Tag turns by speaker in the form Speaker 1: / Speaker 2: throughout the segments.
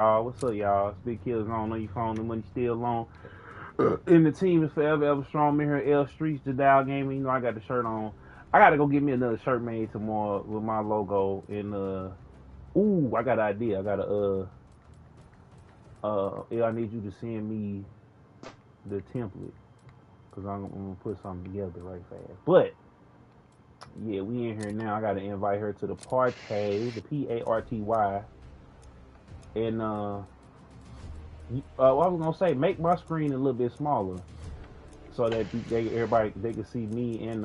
Speaker 1: What's up, y'all? It's Big Killers on your phone. The money still on. And the team is forever, ever strong. Me here, L Streets, the Dial Gaming. You know, I got the shirt on. I gotta go get me another shirt made tomorrow with my logo. And ooh, I got an idea. I got yeah, I need you to send me the template because I'm gonna put something together right fast. But yeah, we in here now. I gotta invite her to the party, the party, and what I was gonna say, make my screen a little bit smaller so that everybody they can see me and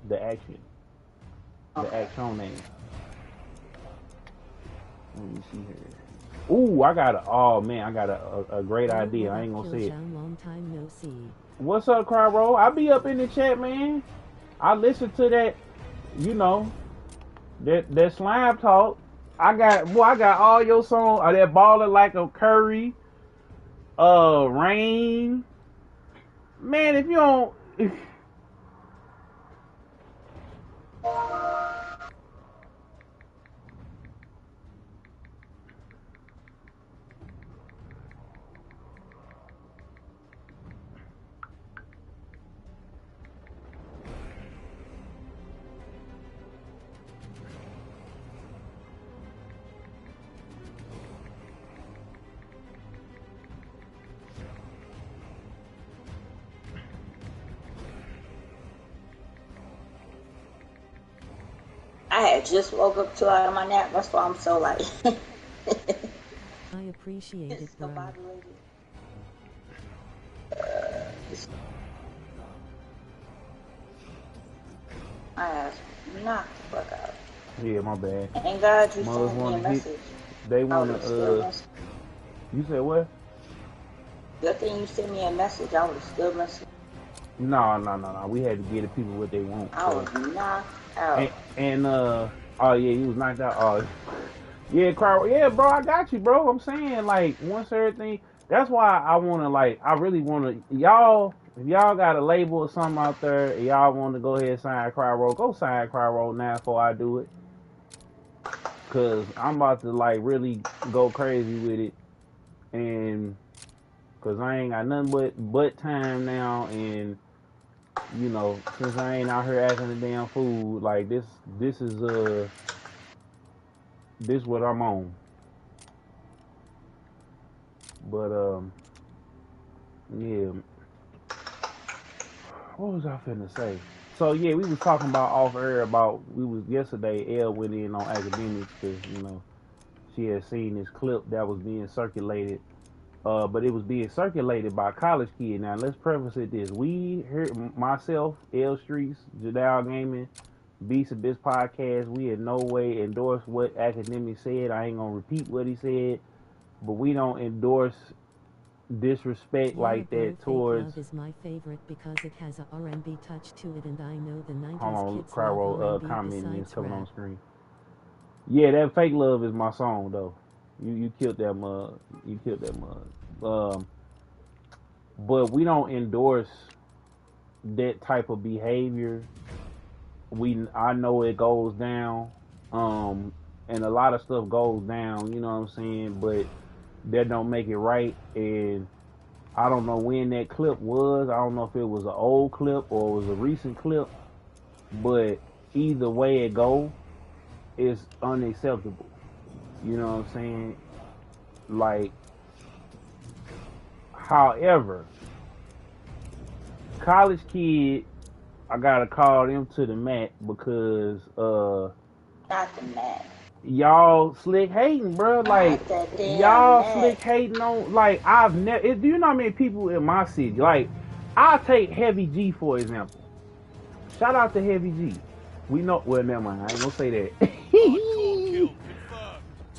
Speaker 1: the action, the action name. Let me see here. Ooh, I got oh man, I got a great idea. I ain't gonna say it.
Speaker 2: Long time no see.
Speaker 1: What's up, Cryro? I be up in the chat, man. I listen to that, you know, that slime talk. I got all your songs. That Baller Like a Curry, Rain. Man, if you don't.
Speaker 3: I had just woke up out of my nap. That's why I'm so like.
Speaker 2: I appreciate it, bro.
Speaker 3: I asked knock the fuck out.
Speaker 1: Yeah, my bad.
Speaker 3: And God, you sent me a message.
Speaker 1: They wanna You said what?
Speaker 3: Good thing you sent me a message. I would have still messaged.
Speaker 1: No. We had to give the people what they want.
Speaker 3: I was knocked out.
Speaker 1: And oh yeah, he was knocked out. Oh yeah, yeah, bro, I got you, bro. I'm saying like once everything. That's why I wanna I really wanna y'all. If y'all got a label or something out there, and y'all want to go ahead and sign Cryro, go sign Cryro now before I do it. Cause I'm about to really go crazy with it, and cause I ain't got nothing but time now, and you know, since I ain't out here acting a damn fool, like this is this what I'm on. But yeah. What was I finna say? So yeah, we was talking about off air about yesterday. Elle went in on academics because you know she had seen this clip that was being circulated, but it was being circulated by a college kid. Now let's preface it this: we here, myself, L Streets, Jadal Gaming, Beast of this podcast. We in no way endorse what academics said. I ain't gonna repeat what he said, but we don't endorse disrespect like that towards.
Speaker 2: Love is my favorite because it has a R&B touch to it, and I know the 90s
Speaker 1: Hold on,
Speaker 2: kids
Speaker 1: Cryro
Speaker 2: love
Speaker 1: commenting is coming
Speaker 2: rap.
Speaker 1: on screen. Yeah, that fake love is my song though. You killed that mug. You killed that mug. But we don't endorse that type of behavior. I know it goes down. And a lot of stuff goes down, you know what I'm saying? But that don't make it right. And I don't know when that clip was. I don't know if it was an old clip or it was a recent clip. But either way it go, it's unacceptable. You know what I'm saying? Like, however, college kid, I gotta call them to the mat because
Speaker 3: Not the mat.
Speaker 1: y'all slick hating, bro. Like y'all slick hating on. Like I've never. Do you know how many people in my city? Like I'll take Heavy G for example. Shout out to Heavy G. We know. Well, never mind. I ain't gonna say that.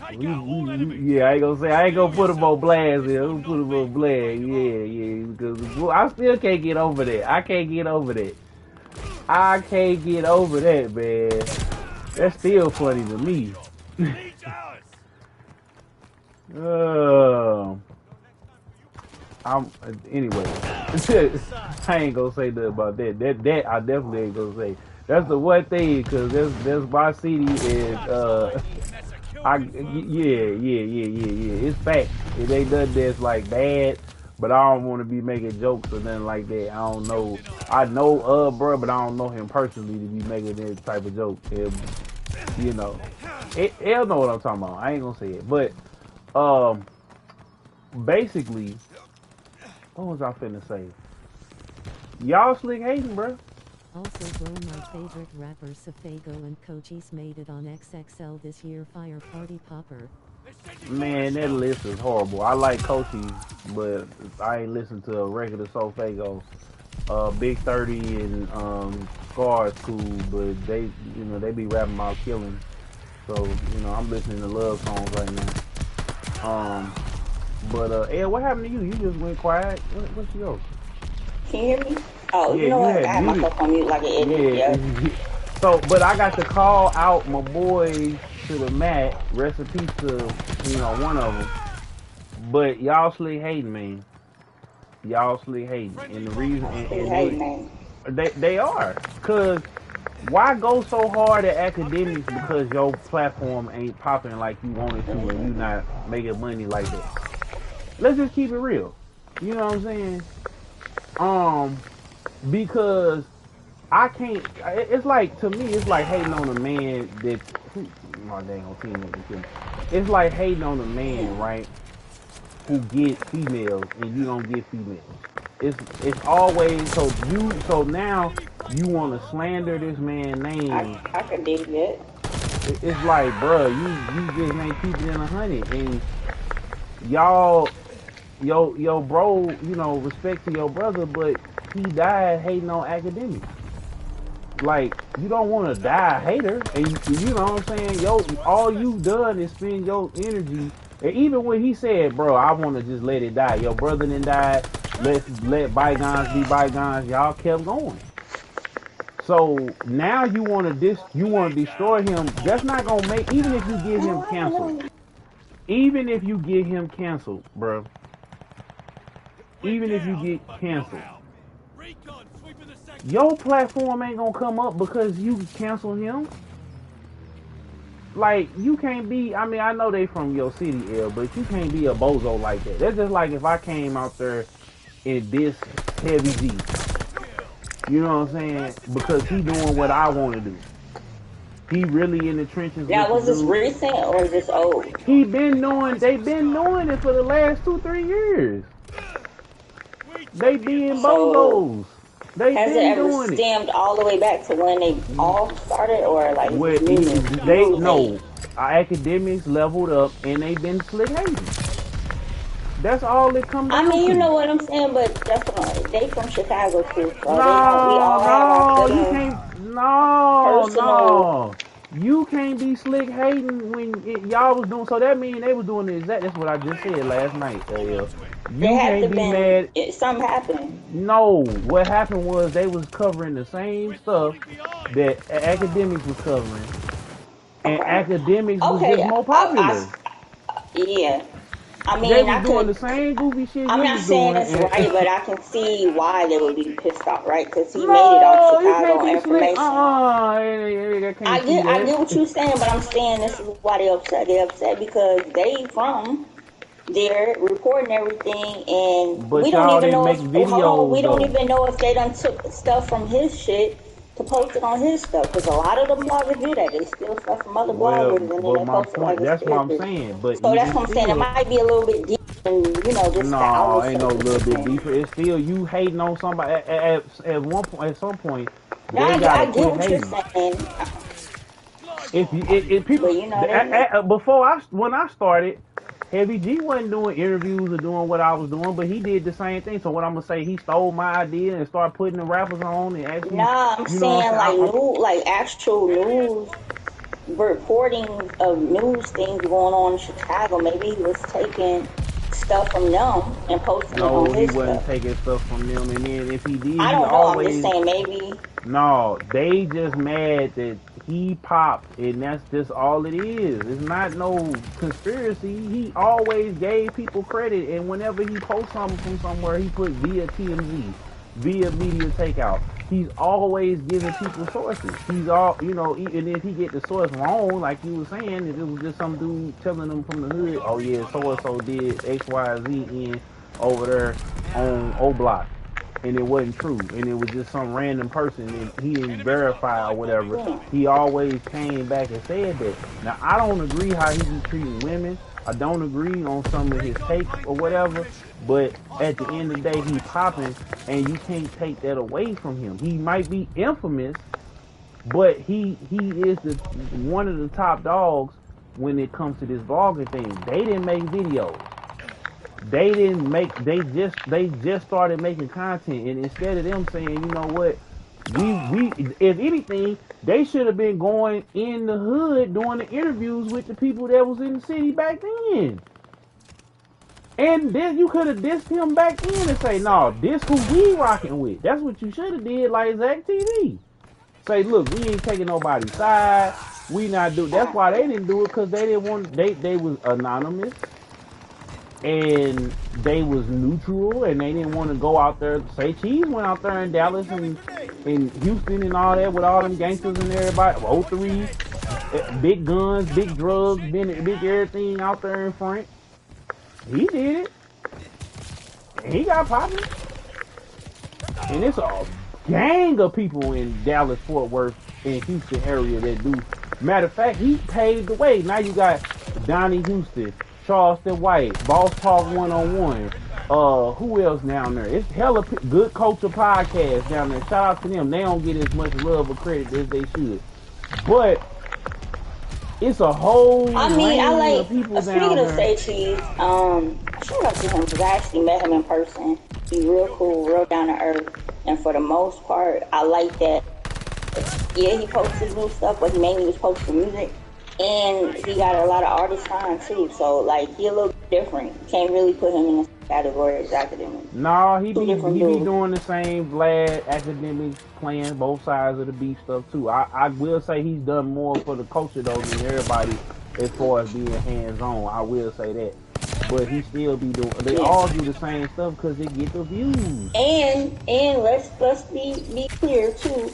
Speaker 1: Yeah, I ain't gonna say. I ain't gonna put him on blast here. I'm gonna put him on blast. Yeah. Because I still can't get over that. I can't get over that. I can't get over that, man. That's still funny to me. Anyway. I ain't gonna say nothing about that. That I definitely ain't gonna say. That's the one thing, cause that's my city, and Yeah. It's fact. It ain't nothing that's like bad, but I don't want to be making jokes or nothing like that. I don't know. I know bro, but I don't know him personally to be making that type of joke. You know, he'll know what I'm talking about. I ain't gonna say it, but basically, what was I finna say? Y'all slick hating, bro.
Speaker 2: Also, bro, my favorite rappers Safago and Cochise made it on XXL this year. Fire Party Popper.
Speaker 1: Man, that list is horrible. I like Cochise, but I ain't listen to a record of Sofago. Big 30 and Scar is cool, but they, you know, they be rapping about killing. So, you know, I'm listening to love songs right now. But Ed, what happened to you? You just went quiet. What's yours?
Speaker 3: Can you hear me? Oh,
Speaker 1: Yeah,
Speaker 3: you know
Speaker 1: you
Speaker 3: what? I
Speaker 1: had
Speaker 3: had
Speaker 1: muted.
Speaker 3: myself on mute like an idiot. Yeah.
Speaker 1: So, but I got to call out my boys to the mat. Rest in peace to, you know, one of them. But y'all slick hating, man. Y'all slick hating, and the reason,
Speaker 3: Hey, man.
Speaker 1: they are, cause why go so hard at academics because your platform ain't popping like you wanted to, and you not making money like that. Let's just keep it real. You know what I'm saying? Because I can't. It's like, to me, it's like hating on a man that my dang on teammate. It's like hating on a man, right? Who get females and you don't get females. It's always so now you want to slander this man's name.
Speaker 3: I could dig it.
Speaker 1: It's like, bruh, you just ain't keeping it in 100, and y'all, yo bro, you know, respect to your brother, but he died hating on academics. Like, you don't want to die a hater, and you know what I'm saying? Yo, all you've done is spend your energy. And even when he said, bro, I want to just let it die. Your brother then died. Let's let bygones be bygones. Y'all kept going. So now you want to destroy him. That's not gonna make. Even if you get him canceled. Even if you get him canceled, bro. Even if you get canceled, your platform ain't gonna come up because you cancel him. Like, you can't be, I mean, I know they from your city, L, but you can't be a bozo like that. That's just like if I came out there and this Heavy G. You know what I'm saying? Because he doing what I want to do. He really in the trenches
Speaker 3: Now,
Speaker 1: with
Speaker 3: was
Speaker 1: the
Speaker 3: this
Speaker 1: dude.
Speaker 3: recent or is this old?
Speaker 1: They been doing it for the last 2-3 years. They being
Speaker 3: So,
Speaker 1: bozos. They
Speaker 3: has it
Speaker 1: been
Speaker 3: ever
Speaker 1: doing it.
Speaker 3: stemmed all the way back to when they all started, or like is
Speaker 1: Where
Speaker 3: this
Speaker 1: they
Speaker 3: new
Speaker 1: know
Speaker 3: hate?
Speaker 1: our academics leveled up and they been slick hating. That's all it come
Speaker 3: I
Speaker 1: down
Speaker 3: mean, you
Speaker 1: to.
Speaker 3: know what I'm saying, but that's what, they from Chicago too, so they don't. We
Speaker 1: No,
Speaker 3: all have our
Speaker 1: no, you
Speaker 3: feelings,
Speaker 1: can't. No,
Speaker 3: personal.
Speaker 1: no, you can't be slick hating when y'all was doing. So that mean they was doing the exact. That's what I just said last night.
Speaker 3: There
Speaker 1: You
Speaker 3: had to
Speaker 1: can't be
Speaker 3: been
Speaker 1: mad.
Speaker 3: something happened.
Speaker 1: No, what happened was they was covering the same stuff that academics was covering, and
Speaker 3: Okay.
Speaker 1: academics was just
Speaker 3: Okay.
Speaker 1: more popular.
Speaker 3: Yeah. I
Speaker 1: They
Speaker 3: mean,
Speaker 1: was
Speaker 3: I
Speaker 1: doing
Speaker 3: could.
Speaker 1: the same goofy shit
Speaker 3: I'm
Speaker 1: he
Speaker 3: not
Speaker 1: was
Speaker 3: saying
Speaker 1: doing,
Speaker 3: it's
Speaker 1: and
Speaker 3: right, but I can see why they would be pissed off, right? Because he made it off
Speaker 1: no, you can't
Speaker 3: Chicago
Speaker 1: be slick.
Speaker 3: information.
Speaker 1: I can't see
Speaker 3: I
Speaker 1: that.
Speaker 3: get what you're saying, but I'm saying this is why they upset. They upset because they from there reporting everything, and we
Speaker 1: But
Speaker 3: don't
Speaker 1: y'all
Speaker 3: even
Speaker 1: didn't
Speaker 3: know
Speaker 1: make
Speaker 3: if hold on, we
Speaker 1: videos
Speaker 3: don't
Speaker 1: though.
Speaker 3: even know if they done took stuff from his shit to post it on his stuff. Because a lot of the bloggers do that. They steal stuff from other
Speaker 1: Well,
Speaker 3: bloggers and then
Speaker 1: but
Speaker 3: they
Speaker 1: my
Speaker 3: post it
Speaker 1: point,
Speaker 3: as a
Speaker 1: that's what I'm
Speaker 3: spirit.
Speaker 1: saying. But
Speaker 3: So that's
Speaker 1: even
Speaker 3: what I'm saying. It
Speaker 1: still,
Speaker 3: might be a little bit deeper than just the
Speaker 1: no,
Speaker 3: outward
Speaker 1: ain't no
Speaker 3: surface
Speaker 1: little
Speaker 3: of
Speaker 1: bit
Speaker 3: things.
Speaker 1: deeper. It's still you hating on somebody at one point. At some point,
Speaker 3: Now
Speaker 1: they gotta
Speaker 3: I get
Speaker 1: quit
Speaker 3: what you're
Speaker 1: hating.
Speaker 3: saying,
Speaker 1: If you if people
Speaker 3: but you know they
Speaker 1: before when I started, Heavy G wasn't doing interviews or doing what I was doing, but he did the same thing. So what I'm gonna say, he stole my idea and started putting the rappers on and actually,
Speaker 3: nah. I'm
Speaker 1: you know what
Speaker 3: saying like
Speaker 1: I'm saying?
Speaker 3: like actual news reporting of news things going on in Chicago. Maybe he was taking stuff from them and posting it on
Speaker 1: No, he
Speaker 3: his
Speaker 1: wasn't
Speaker 3: stuff.
Speaker 1: taking stuff from them. And then if he did,
Speaker 3: I
Speaker 1: he
Speaker 3: don't know. I'm just
Speaker 1: always
Speaker 3: saying maybe.
Speaker 1: no. They just mad that he popped, and that's just all it is. It's not no conspiracy. He always gave people credit, and whenever he posts something from somewhere, he put via TMZ. via media takeout. He's always giving people sources. He's all, you know, and if he get the source wrong, like you were saying, if it was just some dude telling them from the hood, oh yeah, so and so did X, Y, Z in over there on O Block, and it wasn't true, and it was just some random person, and he didn't verify or whatever. He always came back and said that. Now I don't agree how he be treating women. I don't agree on some of his takes or whatever, but at the end of the day, he popping, and you can't take that away from him. He might be infamous, but he is the one of the top dogs when it comes to this vlogging thing. They didn't make videos. They didn't make. They just started making content, and instead of them saying, you know what, we if anything, they should have been going in the hood doing the interviews with the people that was in the city back then. And then you could have dissed him back then and say, no, this who we rocking with. That's what you should have did, like Zach TV. Say, look, we ain't taking nobody's side. We not do. That's why they didn't do it, because they didn't want. They was anonymous, and they was neutral, and they didn't want to go out there. Say Cheese went out there in Dallas and in Houston and all that with all them gangsters and everybody. 03, big guns, big drugs, big everything out there in front. He did it. And he got popping. And it's a gang of people in Dallas, Fort Worth, and Houston area that do. Matter of fact, he paved the way. Now you got Donnie Houston, Charleston White, Boss Talk 101. Who else down there? It's hella Good Culture Podcast down there. Shout out to them. They don't get as much love or credit as they should. But it's a whole
Speaker 3: I like
Speaker 1: of people
Speaker 3: speaking
Speaker 1: down
Speaker 3: of
Speaker 1: there.
Speaker 3: Say Cheese, shout out to him because I actually met him in person. He's real cool, real down to earth, and for the most part, I like that. Yeah, he posts his new stuff, but he mainly was posting music, and he got a lot of artist time too. So like, he a little different. Can't really put him in the category as academic.
Speaker 1: No, he be doing the same Vlad academics, playing both sides of the beef stuff too. I will say he's done more for the culture though than everybody as far as being hands on. I will say that, but he still be doing. They all do the same stuff because they get the views.
Speaker 3: And let's be clear too.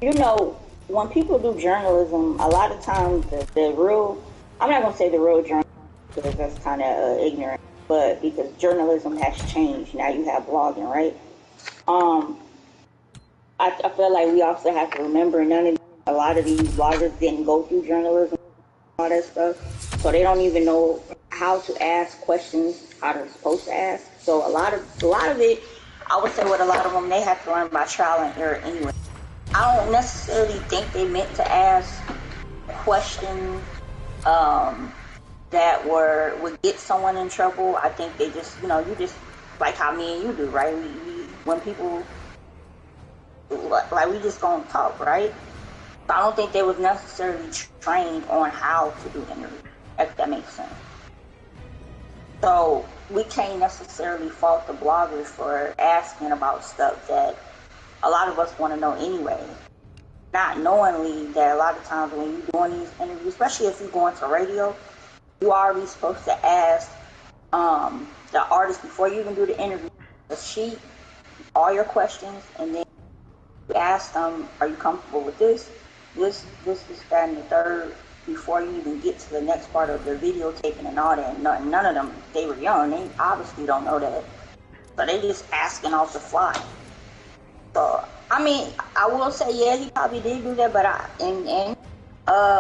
Speaker 3: You know, when people do journalism, a lot of times the real, I'm not gonna say the real journalism, because that's kind of ignorant, but because journalism has changed. Now you have blogging, right? I feel like we also have to remember a lot of these bloggers didn't go through journalism, all that stuff, so they don't even know how to ask questions, how they're supposed to ask. So a lot of it, I would say with a lot of them, they have to learn by trial and error anyway. I don't necessarily think they meant to ask questions that would get someone in trouble. I think they just, you just, like how me and you do, right? We when people, like, we just gonna talk, right? But I don't think they was necessarily trained on how to do interviews, if that makes sense. So we can't necessarily fault the bloggers for asking about stuff that a lot of us want to know anyway. Not knowingly that a lot of times when you're doing these interviews, especially if you're going to radio, you already supposed to ask the artist before you even do the interview, a sheet, all your questions, and then you ask them, are you comfortable with this, that, and the third, before you even get to the next part of the videotaping and all that. None of them, they were young, they obviously don't know that. So they just asking off the fly. So, I mean, I will say, yeah, he probably did do that, but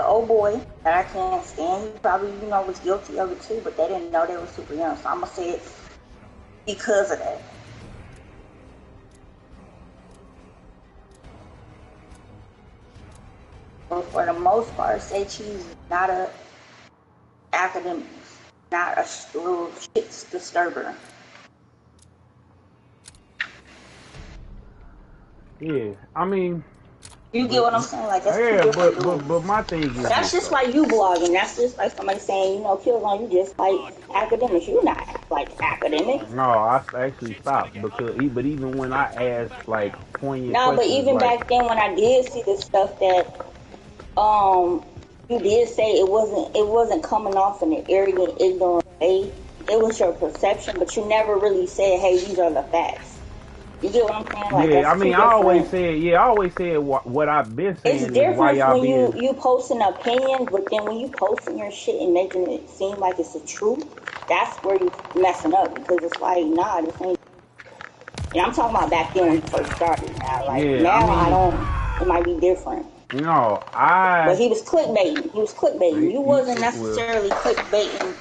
Speaker 3: old boy that I can't stand, he probably, was guilty of it too, but they didn't know they were super young. So I'm going to say it because of that. But for the most part, Say Cheese is not a academic, not a little shit disturber.
Speaker 1: Yeah, I mean,
Speaker 3: you get what I'm saying? Like, that's
Speaker 1: yeah,
Speaker 3: two different
Speaker 1: but my thing is
Speaker 3: that's just like you blogging. That's just like somebody saying, Killzone, you just like academics. You're not like academics.
Speaker 1: No, I actually stopped because, but even when I asked like poignant questions,
Speaker 3: but even back then when I did see the stuff that you did say, it wasn't coming off in an arrogant, ignorant way. it was your perception, but you never really said, hey, these are the facts. You get what I'm saying? Like,
Speaker 1: Yeah, I
Speaker 3: that's two
Speaker 1: mean,
Speaker 3: different.
Speaker 1: I always said what I've been
Speaker 3: It's
Speaker 1: saying is why
Speaker 3: different
Speaker 1: y'all
Speaker 3: when
Speaker 1: being.
Speaker 3: you post an opinion, but then when you posting your shit and making it seem like it's the truth, that's where you messing up, because it's like, nah, this ain't. And I'm talking about back then when you first started. Now, like
Speaker 1: Yeah, I
Speaker 3: now, I
Speaker 1: mean,
Speaker 3: don't. It might be different.
Speaker 1: no,
Speaker 3: But he was clickbaiting. He was clickbaiting. You wasn't
Speaker 1: well,
Speaker 3: necessarily clickbaiting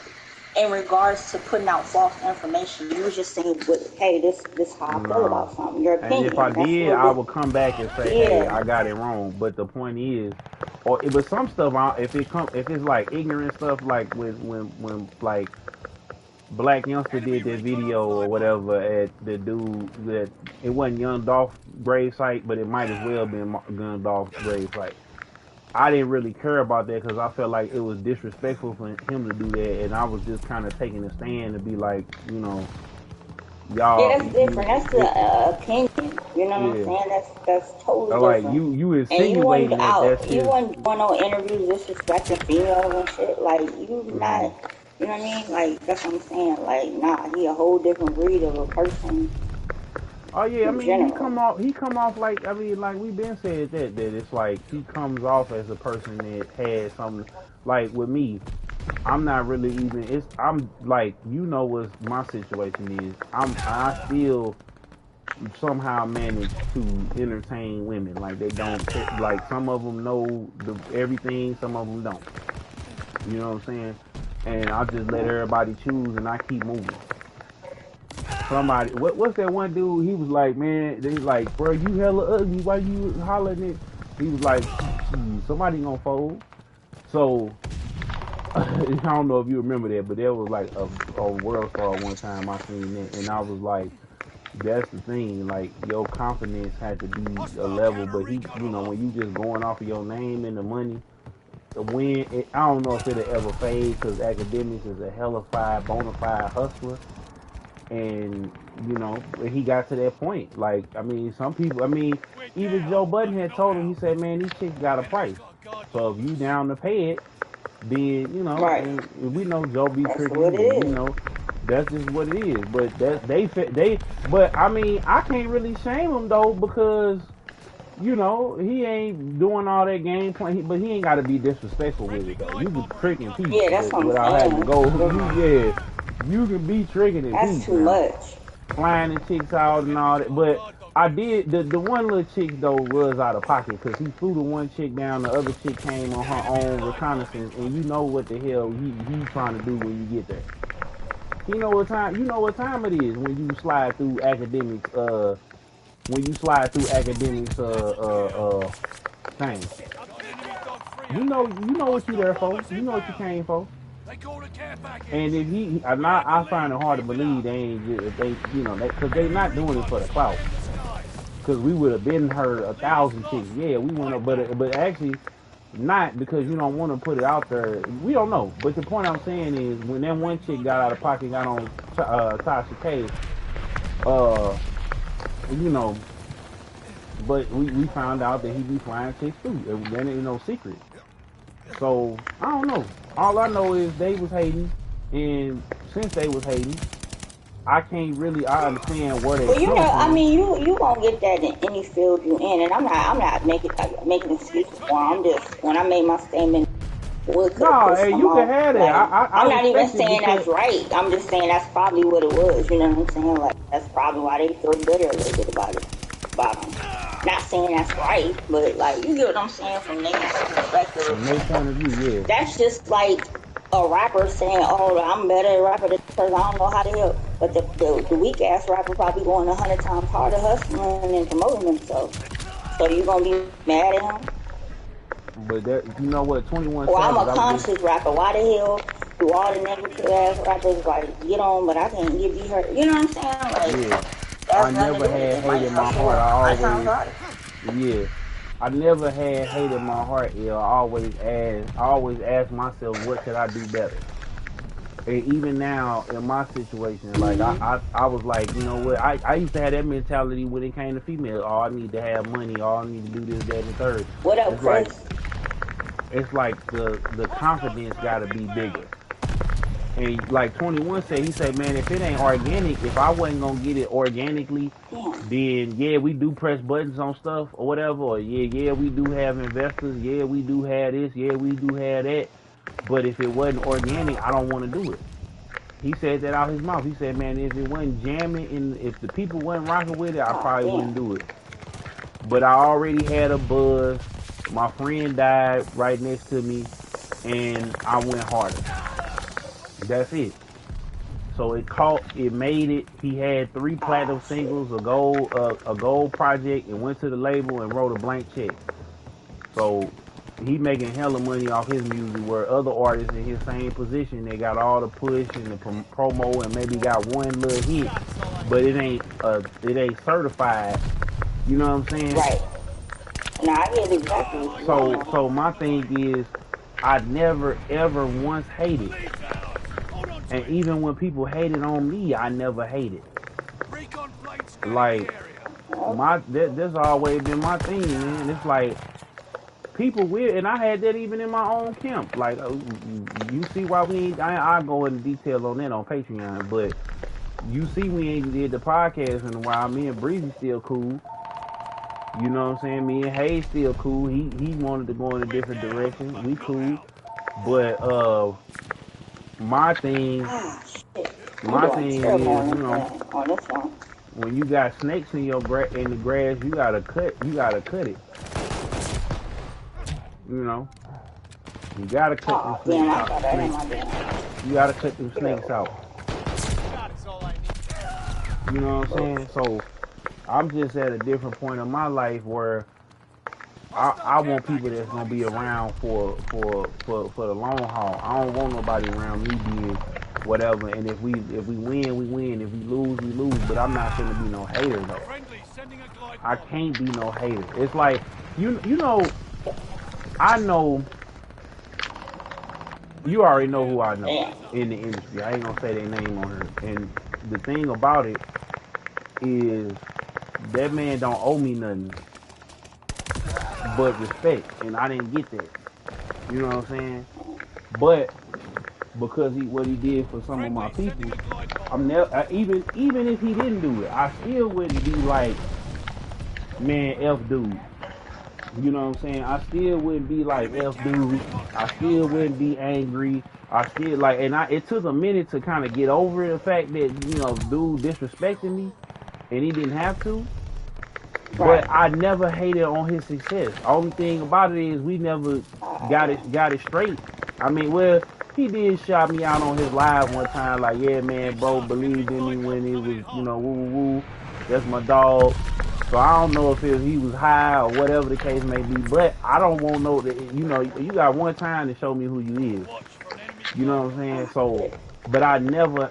Speaker 3: in regards to putting out false information. You was just saying, hey, this how I feel
Speaker 1: no.
Speaker 3: about something. Your
Speaker 1: And if I
Speaker 3: opinion. That's a
Speaker 1: did,
Speaker 3: little
Speaker 1: I would
Speaker 3: bit.
Speaker 1: come back and say, "Hey,
Speaker 3: Yeah.
Speaker 1: I got it wrong." But the point is, but some stuff, if it's like ignorant stuff, like when like Black Youngster did that video or whatever at the dude that it wasn't Young Dolph grave site, but it might as well been Young Dolph's grave site. I didn't really care about that because I felt like it was disrespectful for him to do that, and I was just kind of taking a stand to be like,
Speaker 3: Yeah,
Speaker 1: y'all,
Speaker 3: that's different. That's the opinion. You know what I'm
Speaker 1: yeah,
Speaker 3: saying? That's totally
Speaker 1: like
Speaker 3: different.
Speaker 1: you
Speaker 3: And you wasn't
Speaker 1: insinuating that that's
Speaker 3: out. You
Speaker 1: his.
Speaker 3: wasn't doing no interviews disrespecting females and shit. Like you
Speaker 1: Mm-hmm.
Speaker 3: not. You know what I mean? Like that's what I'm saying. Like nah, he a whole different breed of a person
Speaker 1: Oh yeah, I
Speaker 3: in
Speaker 1: mean
Speaker 3: general.
Speaker 1: he come off like like we've been said that it's like he comes off as a person that has something like with me. I'm not really even. I'm like what my situation is. I still somehow manage to entertain women. Like they don't care. Like some of them know everything, some of them don't. You know what I'm saying? And I just let everybody choose, and I keep moving. Somebody, what's that one dude? He was like, man, they like, bro, you hella ugly. Why you hollering it? He was like, somebody gonna fold. So I don't know if you remember that, but there was like a world star one time I seen that, and I was like, that's the thing. Like your confidence had to be a level, but when you just going off of your name and the money, I don't know if it'll ever fade because academics is a hella bona fide hustler, and he got to that point. Like I mean, some people. I mean, even Joe Budden had told him. He said, man, these chicks got a price. So if you down to pay it, then
Speaker 3: Right.
Speaker 1: and we know Joe be
Speaker 3: That's
Speaker 1: tricking,
Speaker 3: what it
Speaker 1: and
Speaker 3: is.
Speaker 1: that's just what it is. But but I mean, I can't really shame him though because he ain't doing all that game plan, but he ain't got to be disrespectful with it though. You can trick in peace,
Speaker 3: Yeah, that's
Speaker 1: but
Speaker 3: what I'm
Speaker 1: without having to
Speaker 3: saying.
Speaker 1: go, you can be tricking in
Speaker 3: That's
Speaker 1: peace
Speaker 3: too
Speaker 1: now,
Speaker 3: much.
Speaker 1: flying the chicks out and all that. But I did the one little chick though was out of pocket because he flew the one chick down, the other chick came on her own reconnaissance, and you know what the hell he trying to do when you get there. You know what time it is when you slide through academics. Thing. You know what you there for. You know what you came for. And if I find it hard to believe they ain't just, if they, because they not doing it for the clout. Because we would have been heard 1,000 chicks. Yeah, we went up, but actually not because you don't want to put it out there. We don't know. But the point I'm saying is when that one chick got out of pocket, got on Tasha K, uh, you know, but we found out that he be flying chicks too. Then ain't no secret. So I don't know. All I know is they was hating, and since they was hating, I can't really. I understand where they
Speaker 3: Well,
Speaker 1: come
Speaker 3: I
Speaker 1: from.
Speaker 3: mean, you gonna get that in any field you in, and I'm not making excuses for him. I'm just when I made my statement, what could have
Speaker 1: No,
Speaker 3: pissed
Speaker 1: hey,
Speaker 3: him
Speaker 1: you can
Speaker 3: off?
Speaker 1: have that.
Speaker 3: Like
Speaker 1: I
Speaker 3: I'm not even
Speaker 1: respect it
Speaker 3: saying that's
Speaker 1: because
Speaker 3: right. I'm just saying that's probably what it was. You know what I'm saying? Like that's probably why they feel bitter a little bit about him. Not saying that's right, but like you get what I'm saying from their
Speaker 1: from their
Speaker 3: perspective.
Speaker 1: point of view, yeah.
Speaker 3: That's just like a rapper saying, "Oh, I'm better at rapper than this person. I don't know how to help." But the weak ass rapper probably going 100 times harder, hustling and promoting himself. So you gonna be mad at him?
Speaker 1: But that you know what, 21
Speaker 3: Or I'm
Speaker 1: Savage,
Speaker 3: a
Speaker 1: I was just
Speaker 3: conscious rapper. Why the hell do all the negative ass rappers like get on, but I can't get be hurt? You know what I'm saying? Like
Speaker 1: yeah.
Speaker 3: that's
Speaker 1: I
Speaker 3: nothing to
Speaker 1: never
Speaker 3: do with it.
Speaker 1: had
Speaker 3: They
Speaker 1: hate
Speaker 3: might
Speaker 1: in my
Speaker 3: hustle
Speaker 1: heart. I
Speaker 3: 100 times
Speaker 1: always
Speaker 3: harder.
Speaker 1: yeah. I never had hate in my heart. Yeah, I always ask myself, what could I do better? And even now in my situation, like
Speaker 3: Mm-hmm.
Speaker 1: I was like, you know what? I used to have that mentality when it came to females. Oh, I need to have money. Oh, I need to do this, that, and the third.
Speaker 3: What up,
Speaker 1: It's like
Speaker 3: Chris?
Speaker 1: it's like the confidence got to be bigger. And like 21 said, he said, man, if it ain't organic, if I wasn't gonna get it organically, then yeah, we do press buttons on stuff or whatever. Or yeah, we do have investors. Yeah, we do have this. Yeah, we do have that. But if it wasn't organic, I don't want to do it. He said that out his mouth. He said, man, if it wasn't jamming and if the people wasn't rocking with it, I probably wouldn't do it. But I already had a buzz. My friend died right next to me, and I went harder. That's it. So it made it. He had 3 platinum singles, a gold project, and went to the label and wrote a blank check. So he making hella money off his music, where other artists in his same position, they got all the push and the promo and maybe got one little hit, but it ain't certified. You know what I'm saying?
Speaker 3: Right. No, I get exactly.
Speaker 1: So my thing is, I never ever once hated. And even when people hated on me, I never hated. Like that's always been my thing, man. It's like people weird, and I had that even in my own camp. Like you see why we ain't. I go into detail on that on Patreon, but you see we ain't did the podcast in a while. Me and Breezy still cool. You know what I'm saying? Me and Hayes still cool. He wanted to go in a different direction. We cool, but my thing is, you know, when you got snakes in in the grass, you gotta cut it. You know, you gotta cut them snakes out. You gotta cut them snakes out. You know what I'm saying? So I'm just at a different point in my life where I want people that's gonna be around for the long haul. I don't want nobody around me being whatever. And if we win, we win. If we lose, we lose. But I'm not gonna be no hater though. I can't be no hater. It's like you know, I know. You already know who I know in the industry. I ain't gonna say their name on her. And the thing about it is that man don't owe me nothing but respect, and I didn't get that. You know what I'm saying? But because what he did for some of my people, I'm never even if he didn't do it, I still wouldn't be like, man, F dude. You know what I'm saying? I still wouldn't be like F dude. I still wouldn't be angry. I still like, and it took a minute to kind of get over the fact that, you know, dude disrespected me, and he didn't have to. But I never hated on his success. Only thing about it is we never got it straight. I mean, well, he did shout me out on his live one time, like, yeah, man, bro, believed in me when it was, you know, woo. That's my dog. So I don't know if he was high or whatever the case may be, but I don't want to know that, you know, you got one time to show me who you is. You know what I'm saying? So, but I never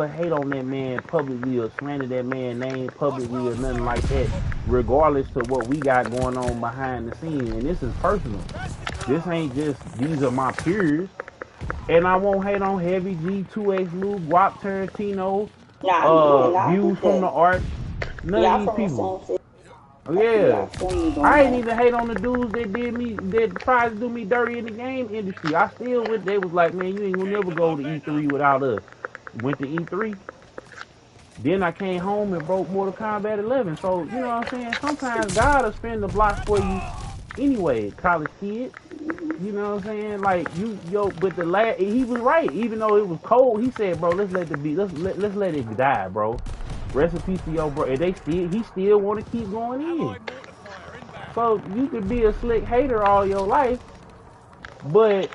Speaker 1: hate on that man publicly or slander that man's name publicly or nothing like that, regardless to what we got going on behind the scenes. And this is personal. This ain't just, these are my peers. And I won't hate on Heavy G, 2X Lou, Guap Tarantino, Views from the Arch. None of these people. Yeah. I ain't even hate on the dudes that tried to do me dirty in the game industry. I still went, they was like, man, you ain't gonna never go to E3 without us. Went to E3. Then I came home and broke Mortal Kombat 11. So, you know what I'm saying? Sometimes God will spin the block for you anyway, college kid. You know what I'm saying? Like, but he was right. Even though it was cold, he said, bro, let's let it die, bro. Rest in peace to your bro. And he still want to keep going in. So you could be a slick hater all your life, but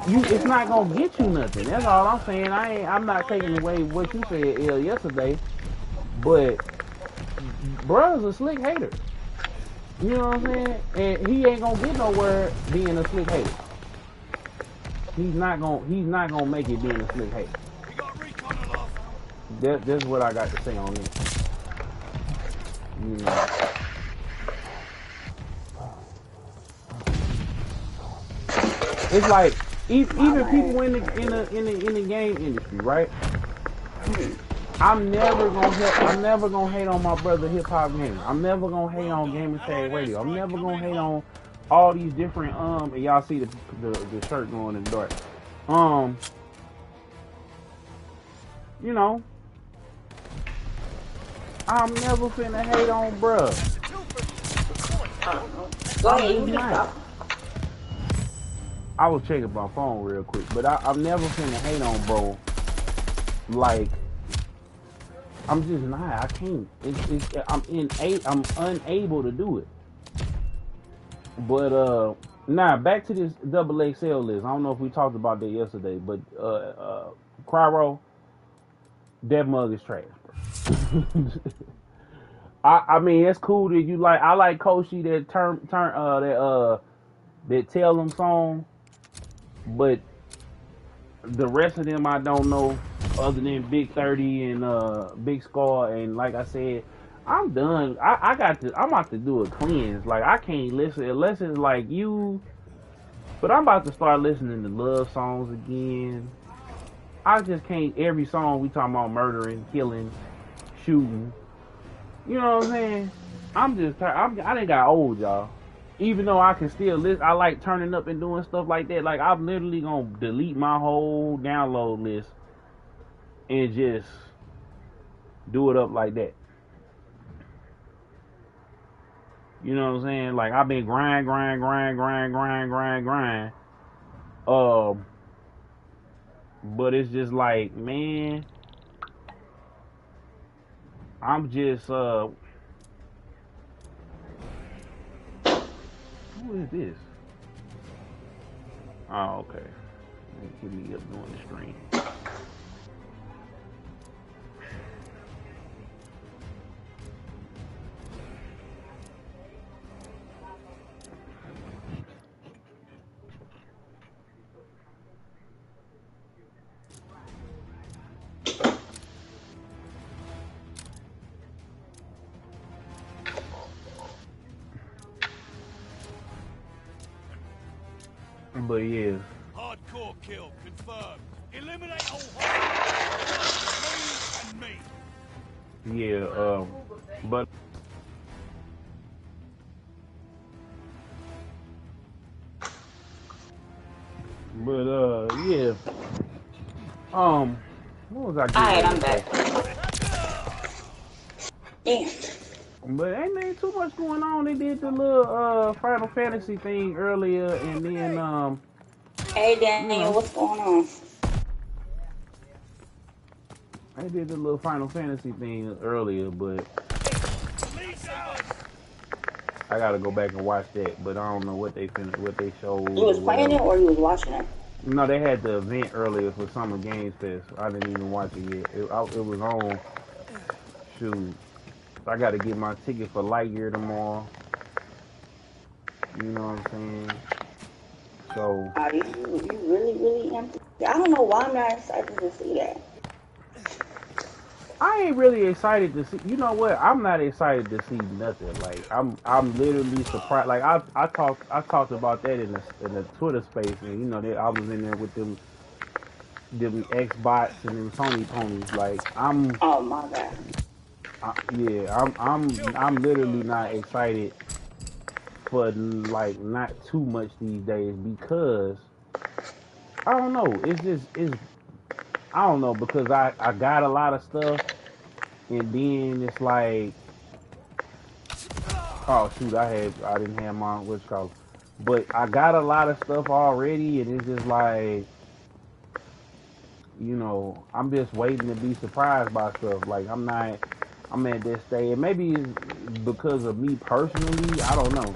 Speaker 1: it's not gonna get you nothing. That's all I'm saying. I'm not taking away what you said yesterday, but bruh's a slick hater. You know what I'm saying? And he ain't gonna get nowhere being a slick hater. He's not gonna make it being a slick hater. That's what I got to say on it. You know. It's like even people in the game industry, right? I'm never gonna hate on my brother hip hop game. I'm never gonna hate on Gamer Tag Radio. I'm never gonna hate on all these different and y'all see the shirt going in the dark. You know, I'm never finna hate on bruh.
Speaker 3: Go
Speaker 1: I'm
Speaker 3: ahead, you
Speaker 1: just
Speaker 3: can
Speaker 1: not.
Speaker 3: stop.
Speaker 1: I was checking my phone real quick, but I'm never finna hate on bro. Like, I'm just not. I can't. I'm unable to do it. But now back to this double XL list. I don't know if we talked about that yesterday, but Cryro, that mug is trash, bro. I mean, it's cool that you like. I like Koshi that that tell them song, but the rest of them I don't know, other than Big 30 and Big Scar, and like I said, I'm done. I'm about to do a cleanse. Like I can't listen unless it's like you. But I'm about to start listening to love songs again. I just can't. Every song we talking about murdering, killing, shooting. You know what I'm saying? I'm just. I done got old, y'all. Even though I can still listen, I like turning up and doing stuff like that. Like I'm literally gonna delete my whole download list and just do it up like that. You know what I'm saying? Like I've been grind. But it's just like, man, I'm just who is this? Oh, okay. Keep me up doing the stream. But yeah.
Speaker 4: Hardcore kill confirmed. Eliminate all hostiles. Me and me.
Speaker 1: Yeah, but yeah. What was I doing?
Speaker 3: Alright, I'm back. Damn.
Speaker 1: But ain't too much going on. They did the little Final Fantasy thing earlier, and then
Speaker 3: Hey Daniel, what's going on?
Speaker 1: they did the little Final Fantasy thing earlier, but I gotta go back and watch that. But I don't know what they showed.
Speaker 3: You was playing it or you was watching it?
Speaker 1: No, they had the event earlier for Summer Games Fest. I didn't even watch it yet. It was on. Shoot, I got to get my ticket for Lightyear tomorrow. You know what I'm saying? So.
Speaker 3: You really empty. I don't know why I'm not excited to see that.
Speaker 1: I ain't really excited to see. You know what? I'm not excited to see nothing. Like I'm literally surprised. Like I talked about that in the Twitter space, and you know I was in there with them Xbox and them Sony ponies. Like I'm.
Speaker 3: Oh my god.
Speaker 1: I'm literally not excited for like not too much these days because I don't know. It's I don't know because I got a lot of stuff and then it's like oh shoot I didn't have my what's called but I got a lot of stuff already and it's just like you know I'm just waiting to be surprised by stuff like I'm at this stage and maybe it's because of me personally I don't know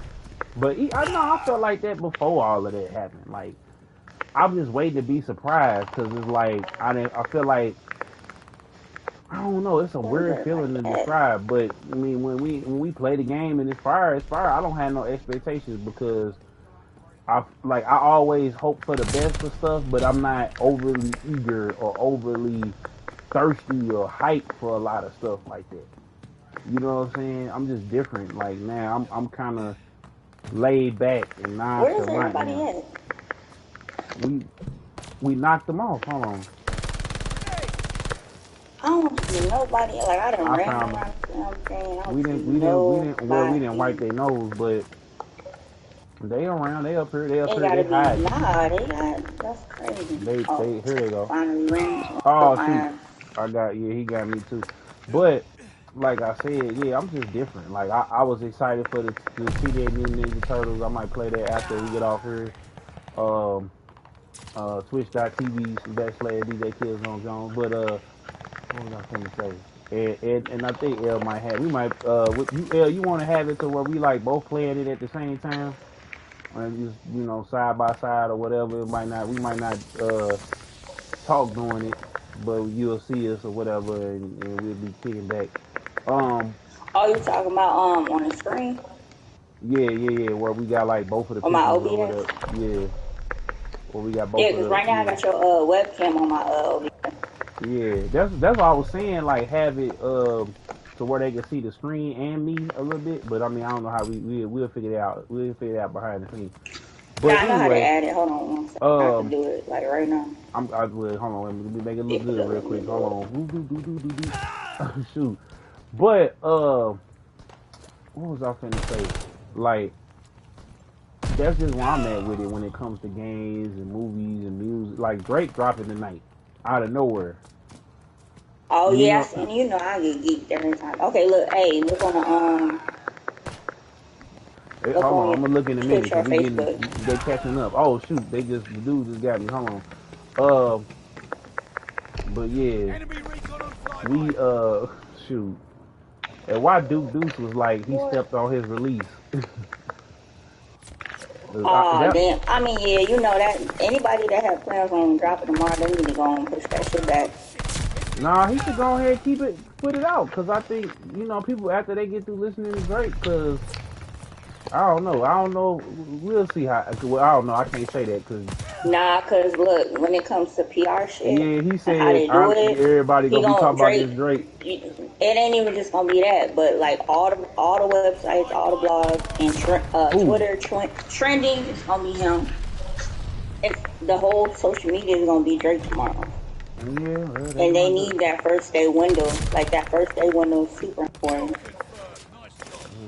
Speaker 1: but I know I felt like that before all of that happened like I'm just waiting to be surprised because it's like I feel like I don't know. It's a weird feeling to describe, but I mean when we play the game and it's fire. I don't have no expectations because I always hope for the best for stuff, but I'm not overly eager or overly thirsty or hyped for a lot of stuff like that. You know what I'm saying? I'm just different. Like now, I'm kind of laid back and nonchalant.
Speaker 3: Where is everybody
Speaker 1: at? We knocked them off. Hold on.
Speaker 3: I don't see nobody. Like I done ran around. You know what I'm saying?
Speaker 1: We didn't wipe their nose, but they around. They up here. They hiding.
Speaker 3: Nah, they got. That's crazy.
Speaker 1: Here they go.
Speaker 3: Finally ran.
Speaker 1: Oh shoot. he got me too. But like I said, yeah, I'm just different. Like I was excited for the Teenage Mutant Ninja Turtles. I might play that after we get off here. Um, Twitch.tv backslash DJ Kills on Jones. But what was I finna say? And I think L might have. We might you L, you want to have it to where we like both playing it at the same time, and just side by side or whatever. It might not. We might not talk doing it, but you'll see us or whatever, and we'll be kicking back.
Speaker 3: Oh, you talking about on the screen?
Speaker 1: Yeah. Where we got like both of the
Speaker 3: On my
Speaker 1: pictures or
Speaker 3: OBS?
Speaker 1: whatever. Yeah. Where we got both
Speaker 3: Yeah,
Speaker 1: of
Speaker 3: because
Speaker 1: the
Speaker 3: right now I got your webcam on my OBS.
Speaker 1: yeah. That's what I was saying. Like have it to where they can see the screen and me a little bit. But I mean I don't know how we'll figure it out. We'll figure it out behind the scenes. But
Speaker 3: Nah, I know how to
Speaker 1: anyway,
Speaker 3: add it. Hold on one second. I can do it like right now.
Speaker 1: Hold on. Let me make it look
Speaker 3: Yeah,
Speaker 1: good real
Speaker 3: let me
Speaker 1: quick.
Speaker 3: do
Speaker 1: Hold on. Shoot. But what was I finna say? Like that's just where I'm at with it when it comes to games and movies and music. Like Drake dropping tonight out of nowhere.
Speaker 3: Oh
Speaker 1: You
Speaker 3: yeah,
Speaker 1: know,
Speaker 3: and you know I get geeked every time. Okay, look, hey, look on the look
Speaker 1: hold on,
Speaker 3: on
Speaker 1: I'm gonna look in a
Speaker 3: your
Speaker 1: minute
Speaker 3: Twitch or
Speaker 1: because
Speaker 3: Facebook.
Speaker 1: they catching up. Oh shoot, the dude just got me. Hold on. But yeah,
Speaker 4: Enemy recon on
Speaker 1: we
Speaker 4: flyby.
Speaker 1: shoot. And why Duke Deuce was like he
Speaker 3: What?
Speaker 1: stepped on his release.
Speaker 3: Oh
Speaker 1: That
Speaker 3: damn. I mean, yeah, you know that anybody that have plans on dropping tomorrow, they need to go and push that shit back.
Speaker 1: Nah, he should go ahead and put it out because I think people after they get through listening to Drake because I don't know. We'll see how. Well, I don't know. I can't say that because
Speaker 3: Nah, cause look, when it comes to PR shit
Speaker 1: yeah, he
Speaker 3: and how
Speaker 1: said
Speaker 3: they do it,
Speaker 1: everybody
Speaker 3: he
Speaker 1: gonna be
Speaker 3: gonna
Speaker 1: talking about
Speaker 3: Drake.
Speaker 1: this Drake.
Speaker 3: It ain't even just gonna be that, but like all the websites, all the blogs, and
Speaker 1: Who?
Speaker 3: Twitter trending, it's gonna be him. And the whole social media is gonna be Drake tomorrow.
Speaker 1: Yeah, well, they
Speaker 3: And they
Speaker 1: gonna do.
Speaker 3: need that first day window. Like that first day window is super important